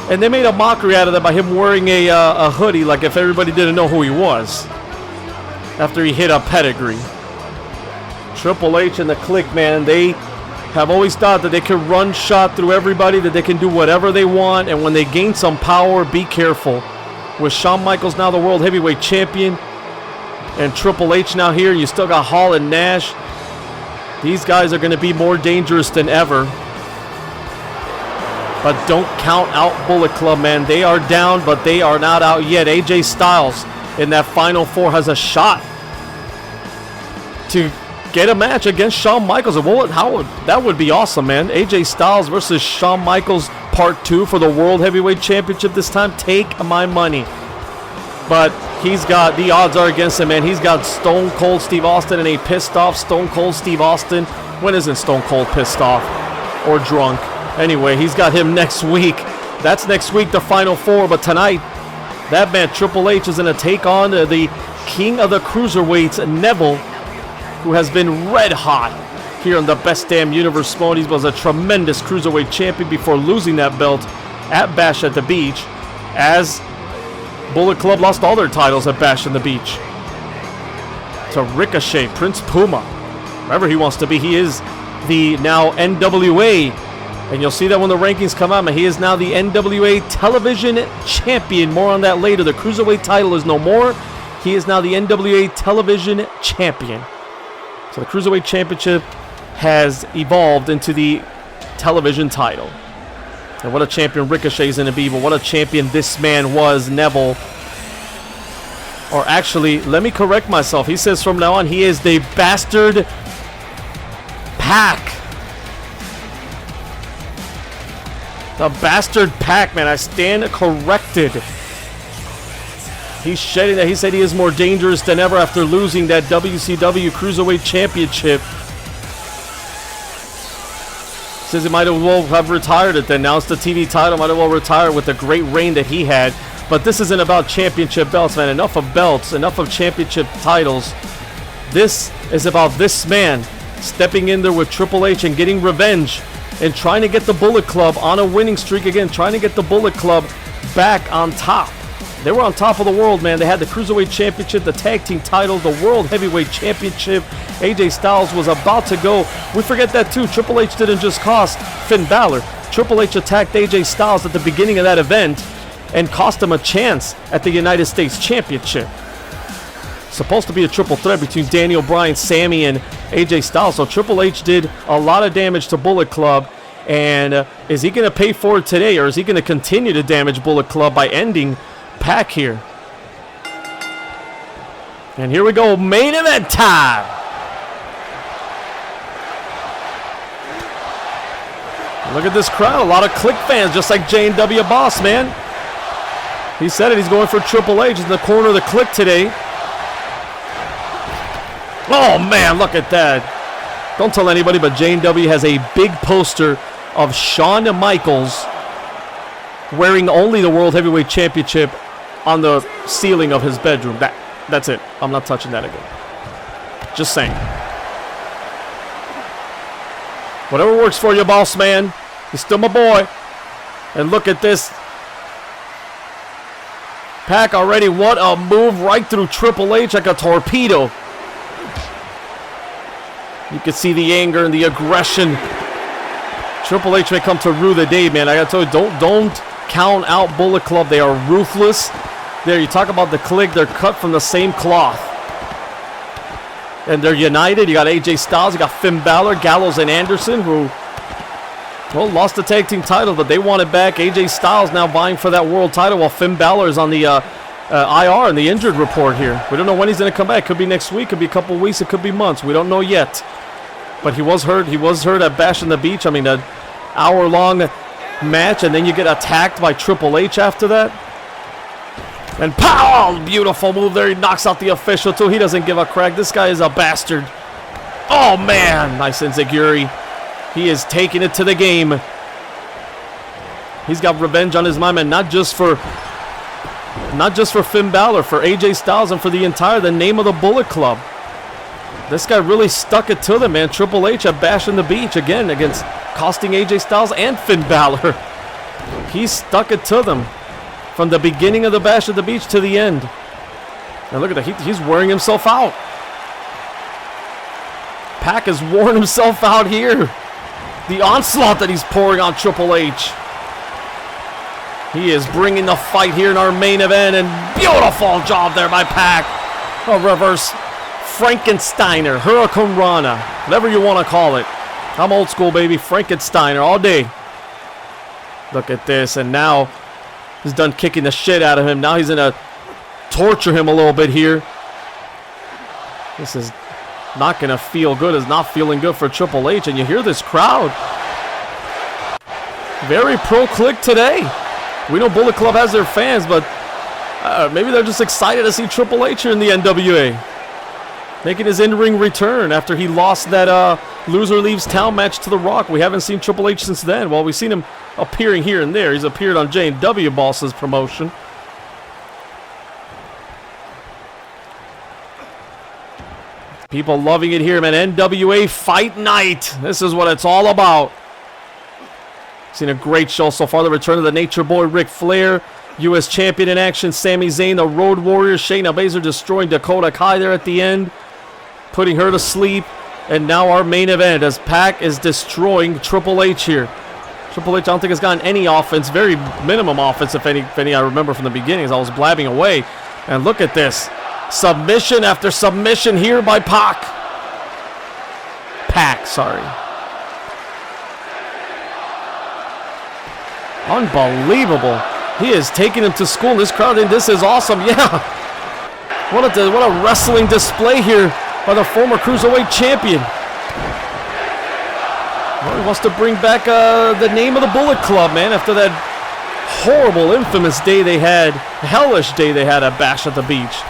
And they made a mockery out of that by him wearing a hoodie, like if everybody didn't know who he was, after he hit a pedigree. Triple H and the Kliq, man, they have always thought that they can run shot through everybody, that they can do whatever they want, and when they gain some power, be careful. With Shawn Michaels now the World Heavyweight Champion, and Triple H now here, you still got Hall and Nash. These guys are going to be more dangerous than ever. But don't count out Bullet Club, man. They are down, but they are not out yet. AJ Styles in that Final Four has a shot to get a match against Shawn Michaels. That would be awesome, man. AJ Styles versus Shawn Michaels Part 2 for the World Heavyweight Championship this time. Take my money. But the odds are against him, man. He's got Stone Cold Steve Austin and a pissed off Stone Cold Steve Austin. When isn't Stone Cold pissed off or drunk? Anyway, he's got him next week. That's next week, the Final Four. But tonight, that man Triple H is going to take on the King of the Cruiserweights, Neville, who has been red hot here in the Best Damn Universe mode. He was a tremendous Cruiserweight champion before losing that belt at Bash at the Beach, as Bullet Club lost all their titles at Bash at the Beach to Ricochet, Prince Puma, wherever he wants to be. He is the now NWA, and you'll see that when the rankings come out, man, he is now the NWA Television Champion. More on that later. The Cruiserweight title is no more. He is now the NWA Television Champion. So the Cruiserweight Championship has evolved into the television title. And what a champion Ricochet is going to be, but what a champion this man was, Neville. Or actually, let me correct myself. He says from now on, he is the Bastard Pack. The Bastard Pack, man. I stand corrected. He's shedding that. He said he is more dangerous than ever after losing that WCW Cruiserweight Championship. Says he might as well have retired it then. Now it's the TV title. Might as well retire with the great reign that he had. But this isn't about championship belts, man. Enough of belts. Enough of championship titles. This is about this man stepping in there with Triple H and getting revenge and trying to get the Bullet Club on a winning streak again. Trying to get the Bullet Club back on top. They were on top of the world, man. They had the Cruiserweight Championship, the Tag Team title, the World Heavyweight Championship. AJ Styles was about to go. We forget that too. Triple H didn't just cost Finn Balor. Triple H attacked AJ Styles at the beginning of that event and cost him a chance at the United States Championship. Supposed to be a triple threat between Daniel Bryan, Sammy, and AJ Styles. So Triple H did a lot of damage to Bullet Club. And is he going to pay for it today, or is he going to continue to damage Bullet Club by ending Pack here? And here we go, main event time. Look at this crowd, a lot of Kliq fans, just like J&W Boss, man. He said it, he's going for Triple H. He's in the corner of the Kliq today. Oh man, look at that. Don't tell anybody, but J&W has a big poster of Shawn Michaels wearing only the World Heavyweight Championship on the ceiling of his bedroom. That's it. I'm not touching that again. Just saying. Whatever works for you, boss man. You're still my boy. And look at this. Pack already. What a move right through Triple H like a torpedo. You can see the anger and the aggression. Triple H may come to rue the day, man. I gotta tell you, don't count out Bullet Club. They are ruthless. There, you talk about the Kliq. They're cut from the same cloth. And they're united. You got AJ Styles. You got Finn Balor, Gallows, and Anderson, who, well, lost the tag team title, but they want it back. AJ Styles now vying for that world title, while Finn Balor is on the IR and the injured report here. We don't know when he's going to come back. Could be next week. Could be a couple weeks. It could be months. We don't know yet. But he was hurt. He was hurt at Bash on the Beach. I mean, an hour-long match, and then you get attacked by Triple H after that. And pow! Beautiful move there. He knocks out the official too. He doesn't give a crap. This guy is a bastard. Oh man, nice enziguri. He is taking it to the game. He's got revenge on his mind, man. Not just for Finn Balor, for AJ Styles, and for the name of the Bullet Club. This guy really stuck it to them, man. Triple H at Bash in the Beach again against costing AJ Styles and Finn Balor. He stuck it to them from the beginning of the Bash at the Beach to the end. And look at that. He's wearing himself out. Pac has worn himself out here. The onslaught that he's pouring on Triple H. He is bringing the fight here in our main event, and beautiful job there by Pac. A reverse Frankensteiner, Hurricane Rana, whatever you want to call it. I'm old school, baby. Frankensteiner all day. Look at this, and now he's done kicking the shit out of him. Now he's going to torture him a little bit here. This is not going to feel good. It's not feeling good for Triple H, and you hear this crowd. Very pro Kliq today. We know Bullet Club has their fans, but maybe they're just excited to see Triple H here in the NWA. Making his in-ring return after he lost that loser leaves town match to The Rock. We haven't seen Triple H since then. Well, we've seen him appearing here and there. He's appeared on J&W Boss's promotion. People loving it here, man. NWA Fight Night. This is what it's all about. Seen a great show so far. The return of the Nature Boy Ric Flair, U.S. Champion in action. Sammy Zayn, the Road Warrior. Shayna Baszler destroying Dakota Kai there at the end, putting her to sleep. And now our main event as Pac is destroying Triple H here. Triple H, I don't think has gotten any offense, very minimum offense, if any I remember from the beginning as I was blabbing away. And look at this. Submission after submission here by Pac. Sorry. Unbelievable. He is taking him to school in this crowd, and this is awesome. Yeah. What a wrestling display here by the former Cruiserweight Champion. Well, he wants to bring back the name of the Bullet Club, man, after that horrible, infamous day they had, hellish day they had at Bash at the Beach.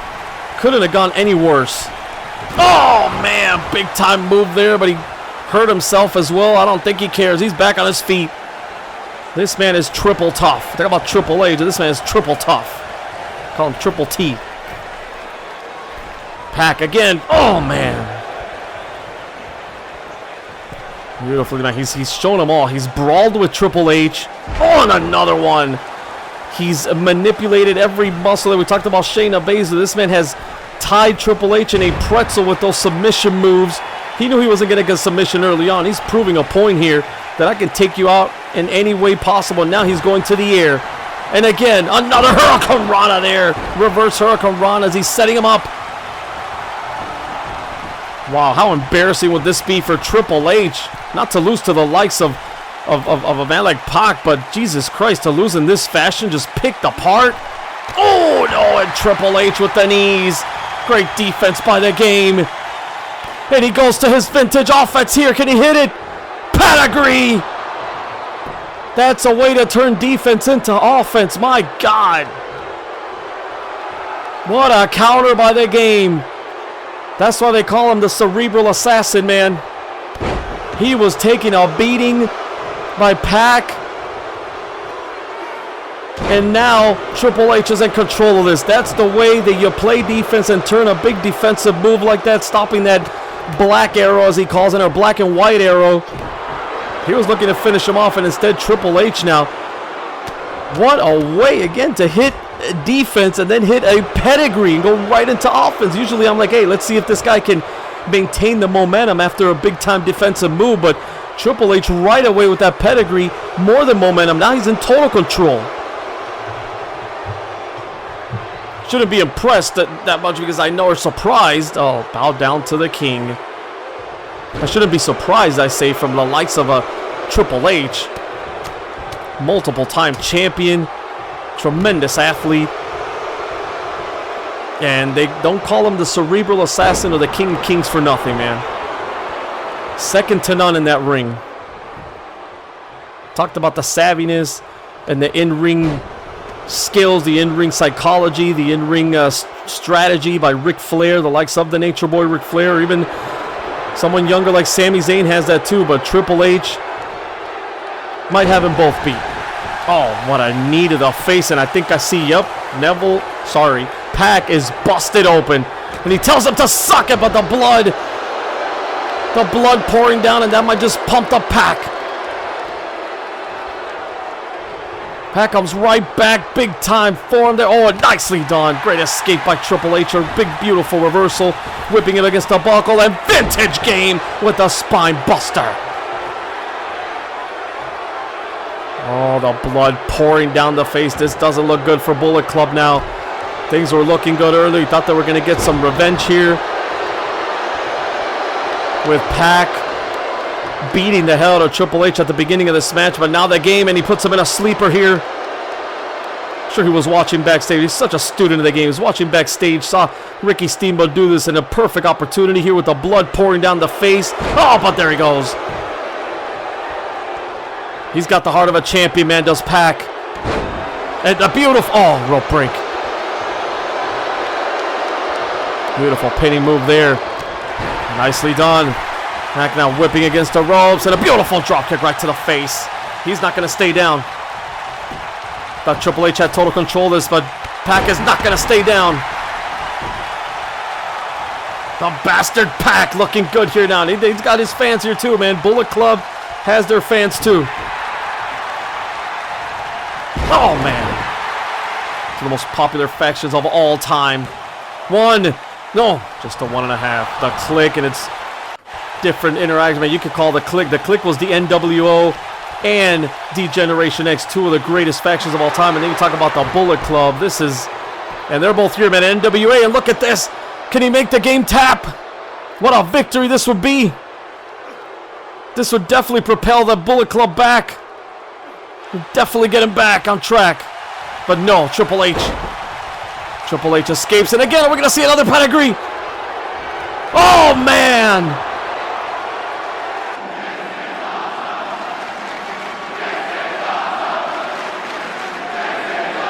Couldn't have gone any worse. Oh, man, big time move there, but he hurt himself as well. I don't think he cares. He's back on his feet. This man is triple tough. Talk about Triple H. This man is triple tough. Call him Triple T. Pac again. Oh, man. Beautifully, man. He's shown them all. He's brawled with Triple H. Oh, and another one. He's manipulated every muscle that we talked about. Shayna Baszler. This man has tied Triple H in a pretzel with those submission moves. He knew he wasn't going to get submission early on. He's proving a point here that I can take you out in any way possible. Now he's going to the air. And again, another Hurricane Rana there. Reverse Hurricane Rana as he's setting him up. Wow, how embarrassing would this be for Triple H? Not to lose to the likes of a man like Pac, but Jesus Christ, to lose in this fashion, just picked apart. Oh, no, and Triple H with the knees. Great defense by the game. And he goes to his vintage offense here. Can he hit it? Pedigree! That's a way to turn defense into offense. My God. What a counter by the game. That's why they call him the cerebral assassin, man. He was taking a beating by Pac. And now Triple H is in control of this. That's the way that you play defense and turn a big defensive move like that, stopping that black arrow, as he calls it, or black and white arrow. He was looking to finish him off, and instead Triple H now. What a way, again, to hit defense and then hit a pedigree and go right into offense. Usually I'm like, hey, let's see if this guy can maintain the momentum after a big-time defensive move, but Triple H right away with that pedigree, more than momentum. Now he's in total control. Shouldn't be impressed that much because I know or surprised. Oh, bow down to the king. I shouldn't be surprised, I say, from the likes of a Triple H. Multiple-time champion. Tremendous athlete. And they don't call him the cerebral assassin or the king of kings for nothing, man. Second to none in that ring. Talked about the savviness and the in-ring skills, the in-ring psychology, the in-ring strategy by Ric Flair, the likes of the Nature Boy Ric Flair, or even someone younger like Sammy Zayn has that too, but Triple H might have them both beat. Oh, what a knee to the face, and I think I see, Pac is busted open, and he tells him to suck it, but the blood pouring down, and that might just pump the Pac. Pac comes right back, big time form there. Oh, nicely done. Great escape by Triple H. A big, beautiful reversal. Whipping it against the buckle, and vintage game with the spine buster. Oh, the blood pouring down the face. This doesn't look good for Bullet Club now. Things were looking good earlier. Thought they were going to get some revenge here with Pac beating the hell out of Triple H at the beginning of this match, but now the game, and he puts him in a sleeper here. I'm sure he was watching backstage. He's such a student of the game. He was watching backstage, saw Ricky Steamboat do this in a perfect opportunity here with the blood pouring down the face. Oh, but there he goes. He's got the heart of a champion, man, does Pac. And a beautiful, oh, rope break. Beautiful pinning move there. Nicely done. Pac now whipping against the ropes, and a beautiful dropkick right to the face. He's not going to stay down. Thought Triple H had total control of this, but Pac is not going to stay down. The bastard Pac looking good here now. He's got his fans here too, man. Bullet Club has their fans too. Oh, man. It's one of the most popular factions of all time. Just a 1.5. The Kliq, and it's different interaction, man. You could call the Kliq. The Kliq was the NWO and D-Generation X, two of the greatest factions of all time. And then you talk about the Bullet Club. And they're both here, man. NWA, and look at this. Can he make the game tap? What a victory this would be. This would definitely propel the Bullet Club back. Definitely get him back on track. But no, Triple H escapes, and again, we're going to see another pedigree. Oh, man.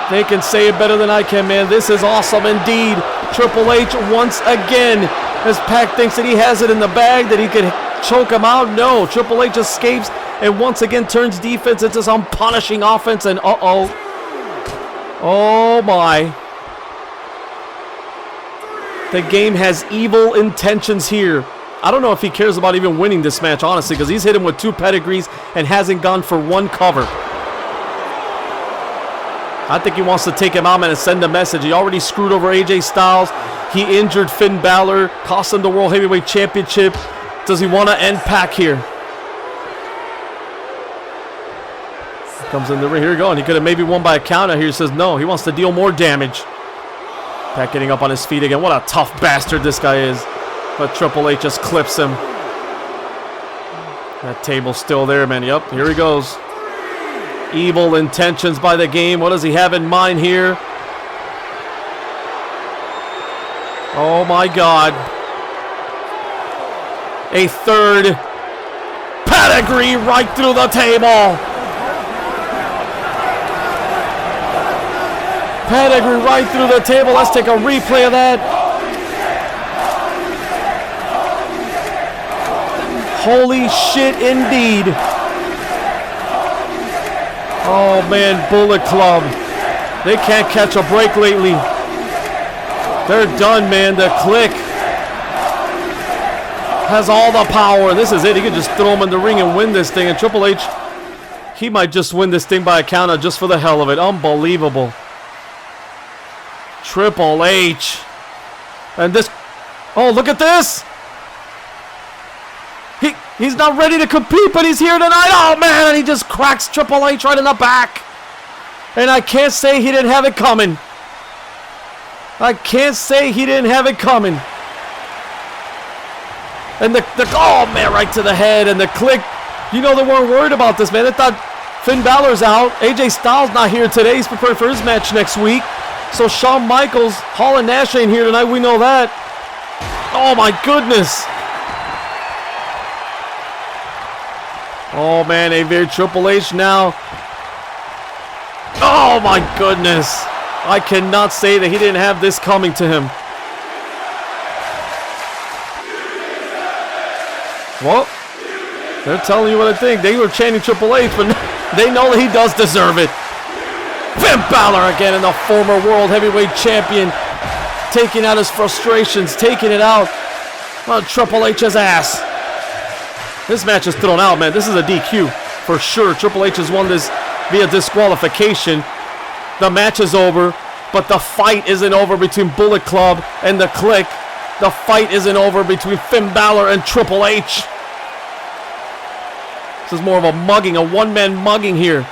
They can say it better than I can, man. This is awesome indeed. Triple H once again, as Pac thinks that he has it in the bag, that he could choke him out. No, Triple H escapes and once again turns defense into some punishing offense, and oh my. The game has evil intentions here. I don't know if he cares about even winning this match, honestly, because he's hit him with 2 pedigrees and hasn't gone for 1 cover. I think he wants to take him out, man, and send a message. He already screwed over AJ Styles. He injured Finn Balor, cost him the World Heavyweight Championship. Does he want to end Pac here? Comes in the ring. Here we go. And he could have maybe won by a counter here. He says no. He wants to deal more damage. Pac getting up on his feet again. What a tough bastard this guy is. But Triple H just clips him. That table's still there, man. Yep, here he goes. Evil intentions by the game. What does he have in mind here? Oh my God. A 3rd pedigree right through the table. Pedigree right through the table. Let's take a replay of that. Holy shit indeed. Oh man, Bullet Club. They can't catch a break lately. They're done, man. The Kliq has all the power. This is it. He could just throw him in the ring and win this thing. And Triple H, he might just win this thing by a counter just for the hell of it. Unbelievable. Triple H. And this. Oh, look at this. He's not ready to compete, but he's here tonight. Oh, man. And he just cracks Triple H right in the back. And I can't say he didn't have it coming. I can't say he didn't have it coming. And oh, man, right to the head. And the Kliq, you know, they weren't worried about this, man. They thought Finn Balor's out. AJ Styles not here today. He's preparing for his match next week. So Shawn Michaels, Hall and Nash ain't here tonight. We know that. Oh, my goodness. Oh, man, Triple H now Oh my goodness. I cannot say that he didn't have this coming to him. Well, they're telling you what I think. They were chanting Triple H, but they know that he does deserve it. Finn Balor again, in the former World Heavyweight Champion, taking out his frustrations, taking it out on Triple H's ass. This match is thrown out, man. This is a DQ for sure. Triple H has won this via disqualification. The match is over, but the fight isn't over between Bullet Club and the Kliq. The fight isn't over between Finn Balor and Triple H. This is more of a mugging, a one-man mugging here.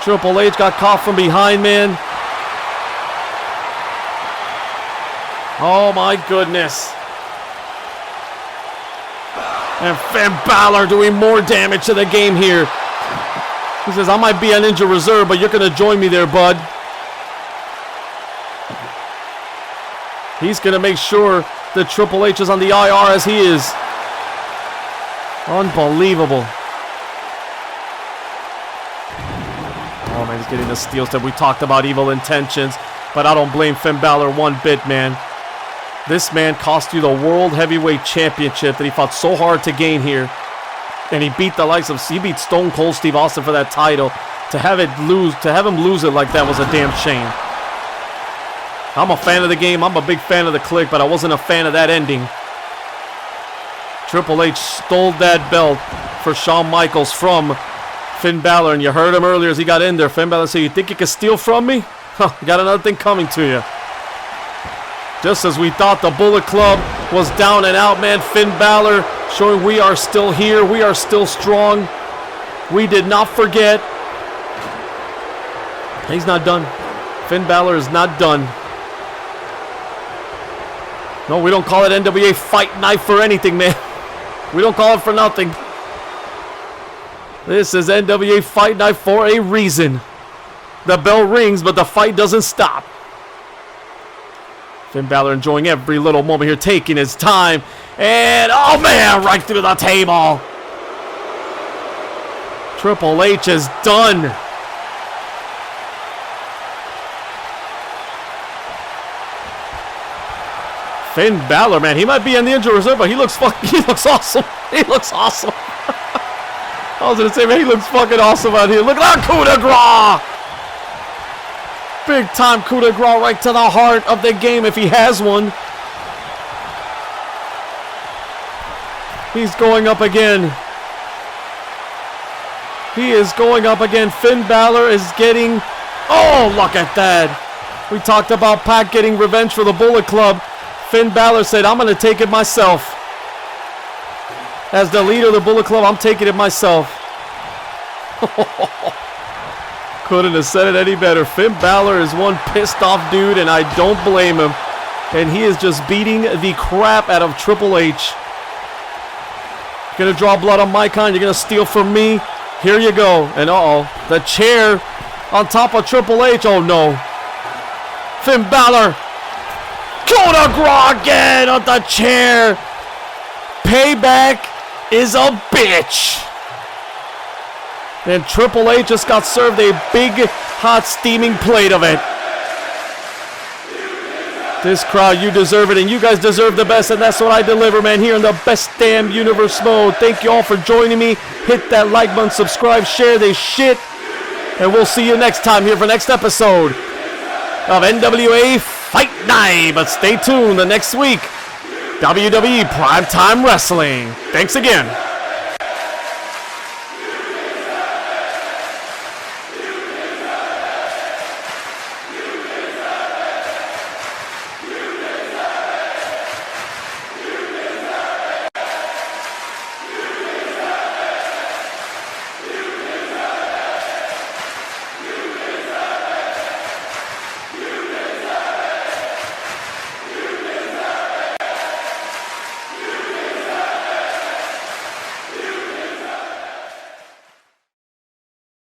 Triple H got caught from behind, man. Oh my goodness. And Finn Balor doing more damage to the game here. He says, I might be an injured reserve, but you're going to join me there, bud. He's going to make sure that Triple H is on the IR as he is. Unbelievable. Oh, man, he's getting the steel step. We talked about evil intentions, but I don't blame Finn Balor one bit, man. This man cost you the World Heavyweight Championship that he fought so hard to gain here. And he beat the likes of, he beat Stone Cold Steve Austin for that title. To have him lose it like that was a damn shame. I'm a fan of the game. I'm a big fan of the Kliq, but I wasn't a fan of that ending. Triple H stole that belt for Shawn Michaels from Finn Balor, and you heard him earlier as he got in there. Finn Balor said, you think you can steal from me? Huh, you got another thing coming to you. Just as we thought the Bullet Club was down and out, man, Finn Balor showing we are still here. We are still strong. We did not forget. He's not done. Finn Balor is not done. No, we don't call it NWA Fight Night for anything, man. We don't call it for nothing. This is NWA Fight Night for a reason. The bell rings, but the fight doesn't stop. Finn Balor enjoying every little moment here, taking his time. And, oh man, right through the table. Triple H is done. Finn Balor, man, he might be in the injury reserve, but he looks awesome. He looks awesome. I was gonna say, man, he looks fucking awesome out here. Look at that coup de grace. Big time coup de grace right to the heart of the game if he has one. He's going up again. He is going up again. Finn Balor is getting... Oh, look at that. We talked about Pac getting revenge for the Bullet Club. Finn Balor said, I'm going to take it myself. As the leader of the Bullet Club, I'm taking it myself. Couldn't have said it any better. Finn Balor is one pissed off dude, and I don't blame him. And he is just beating the crap out of Triple H. You're going to draw blood on my kind. You're going to steal from me. Here you go. And uh-oh. The chair on top of Triple H. Oh, no. Finn Balor. Coup de grace again on the chair. Payback is a bitch. And Triple H just got served a big, hot, steaming plate of it. This crowd, you deserve it, and you guys deserve the best, and that's what I deliver, man, here in the best damn universe mode. Thank you all for joining me. Hit that like button, subscribe, share this shit, and we'll see you next time here for next episode of NWA Fight Night. But stay tuned the next week. WWE Primetime Wrestling. Thanks again.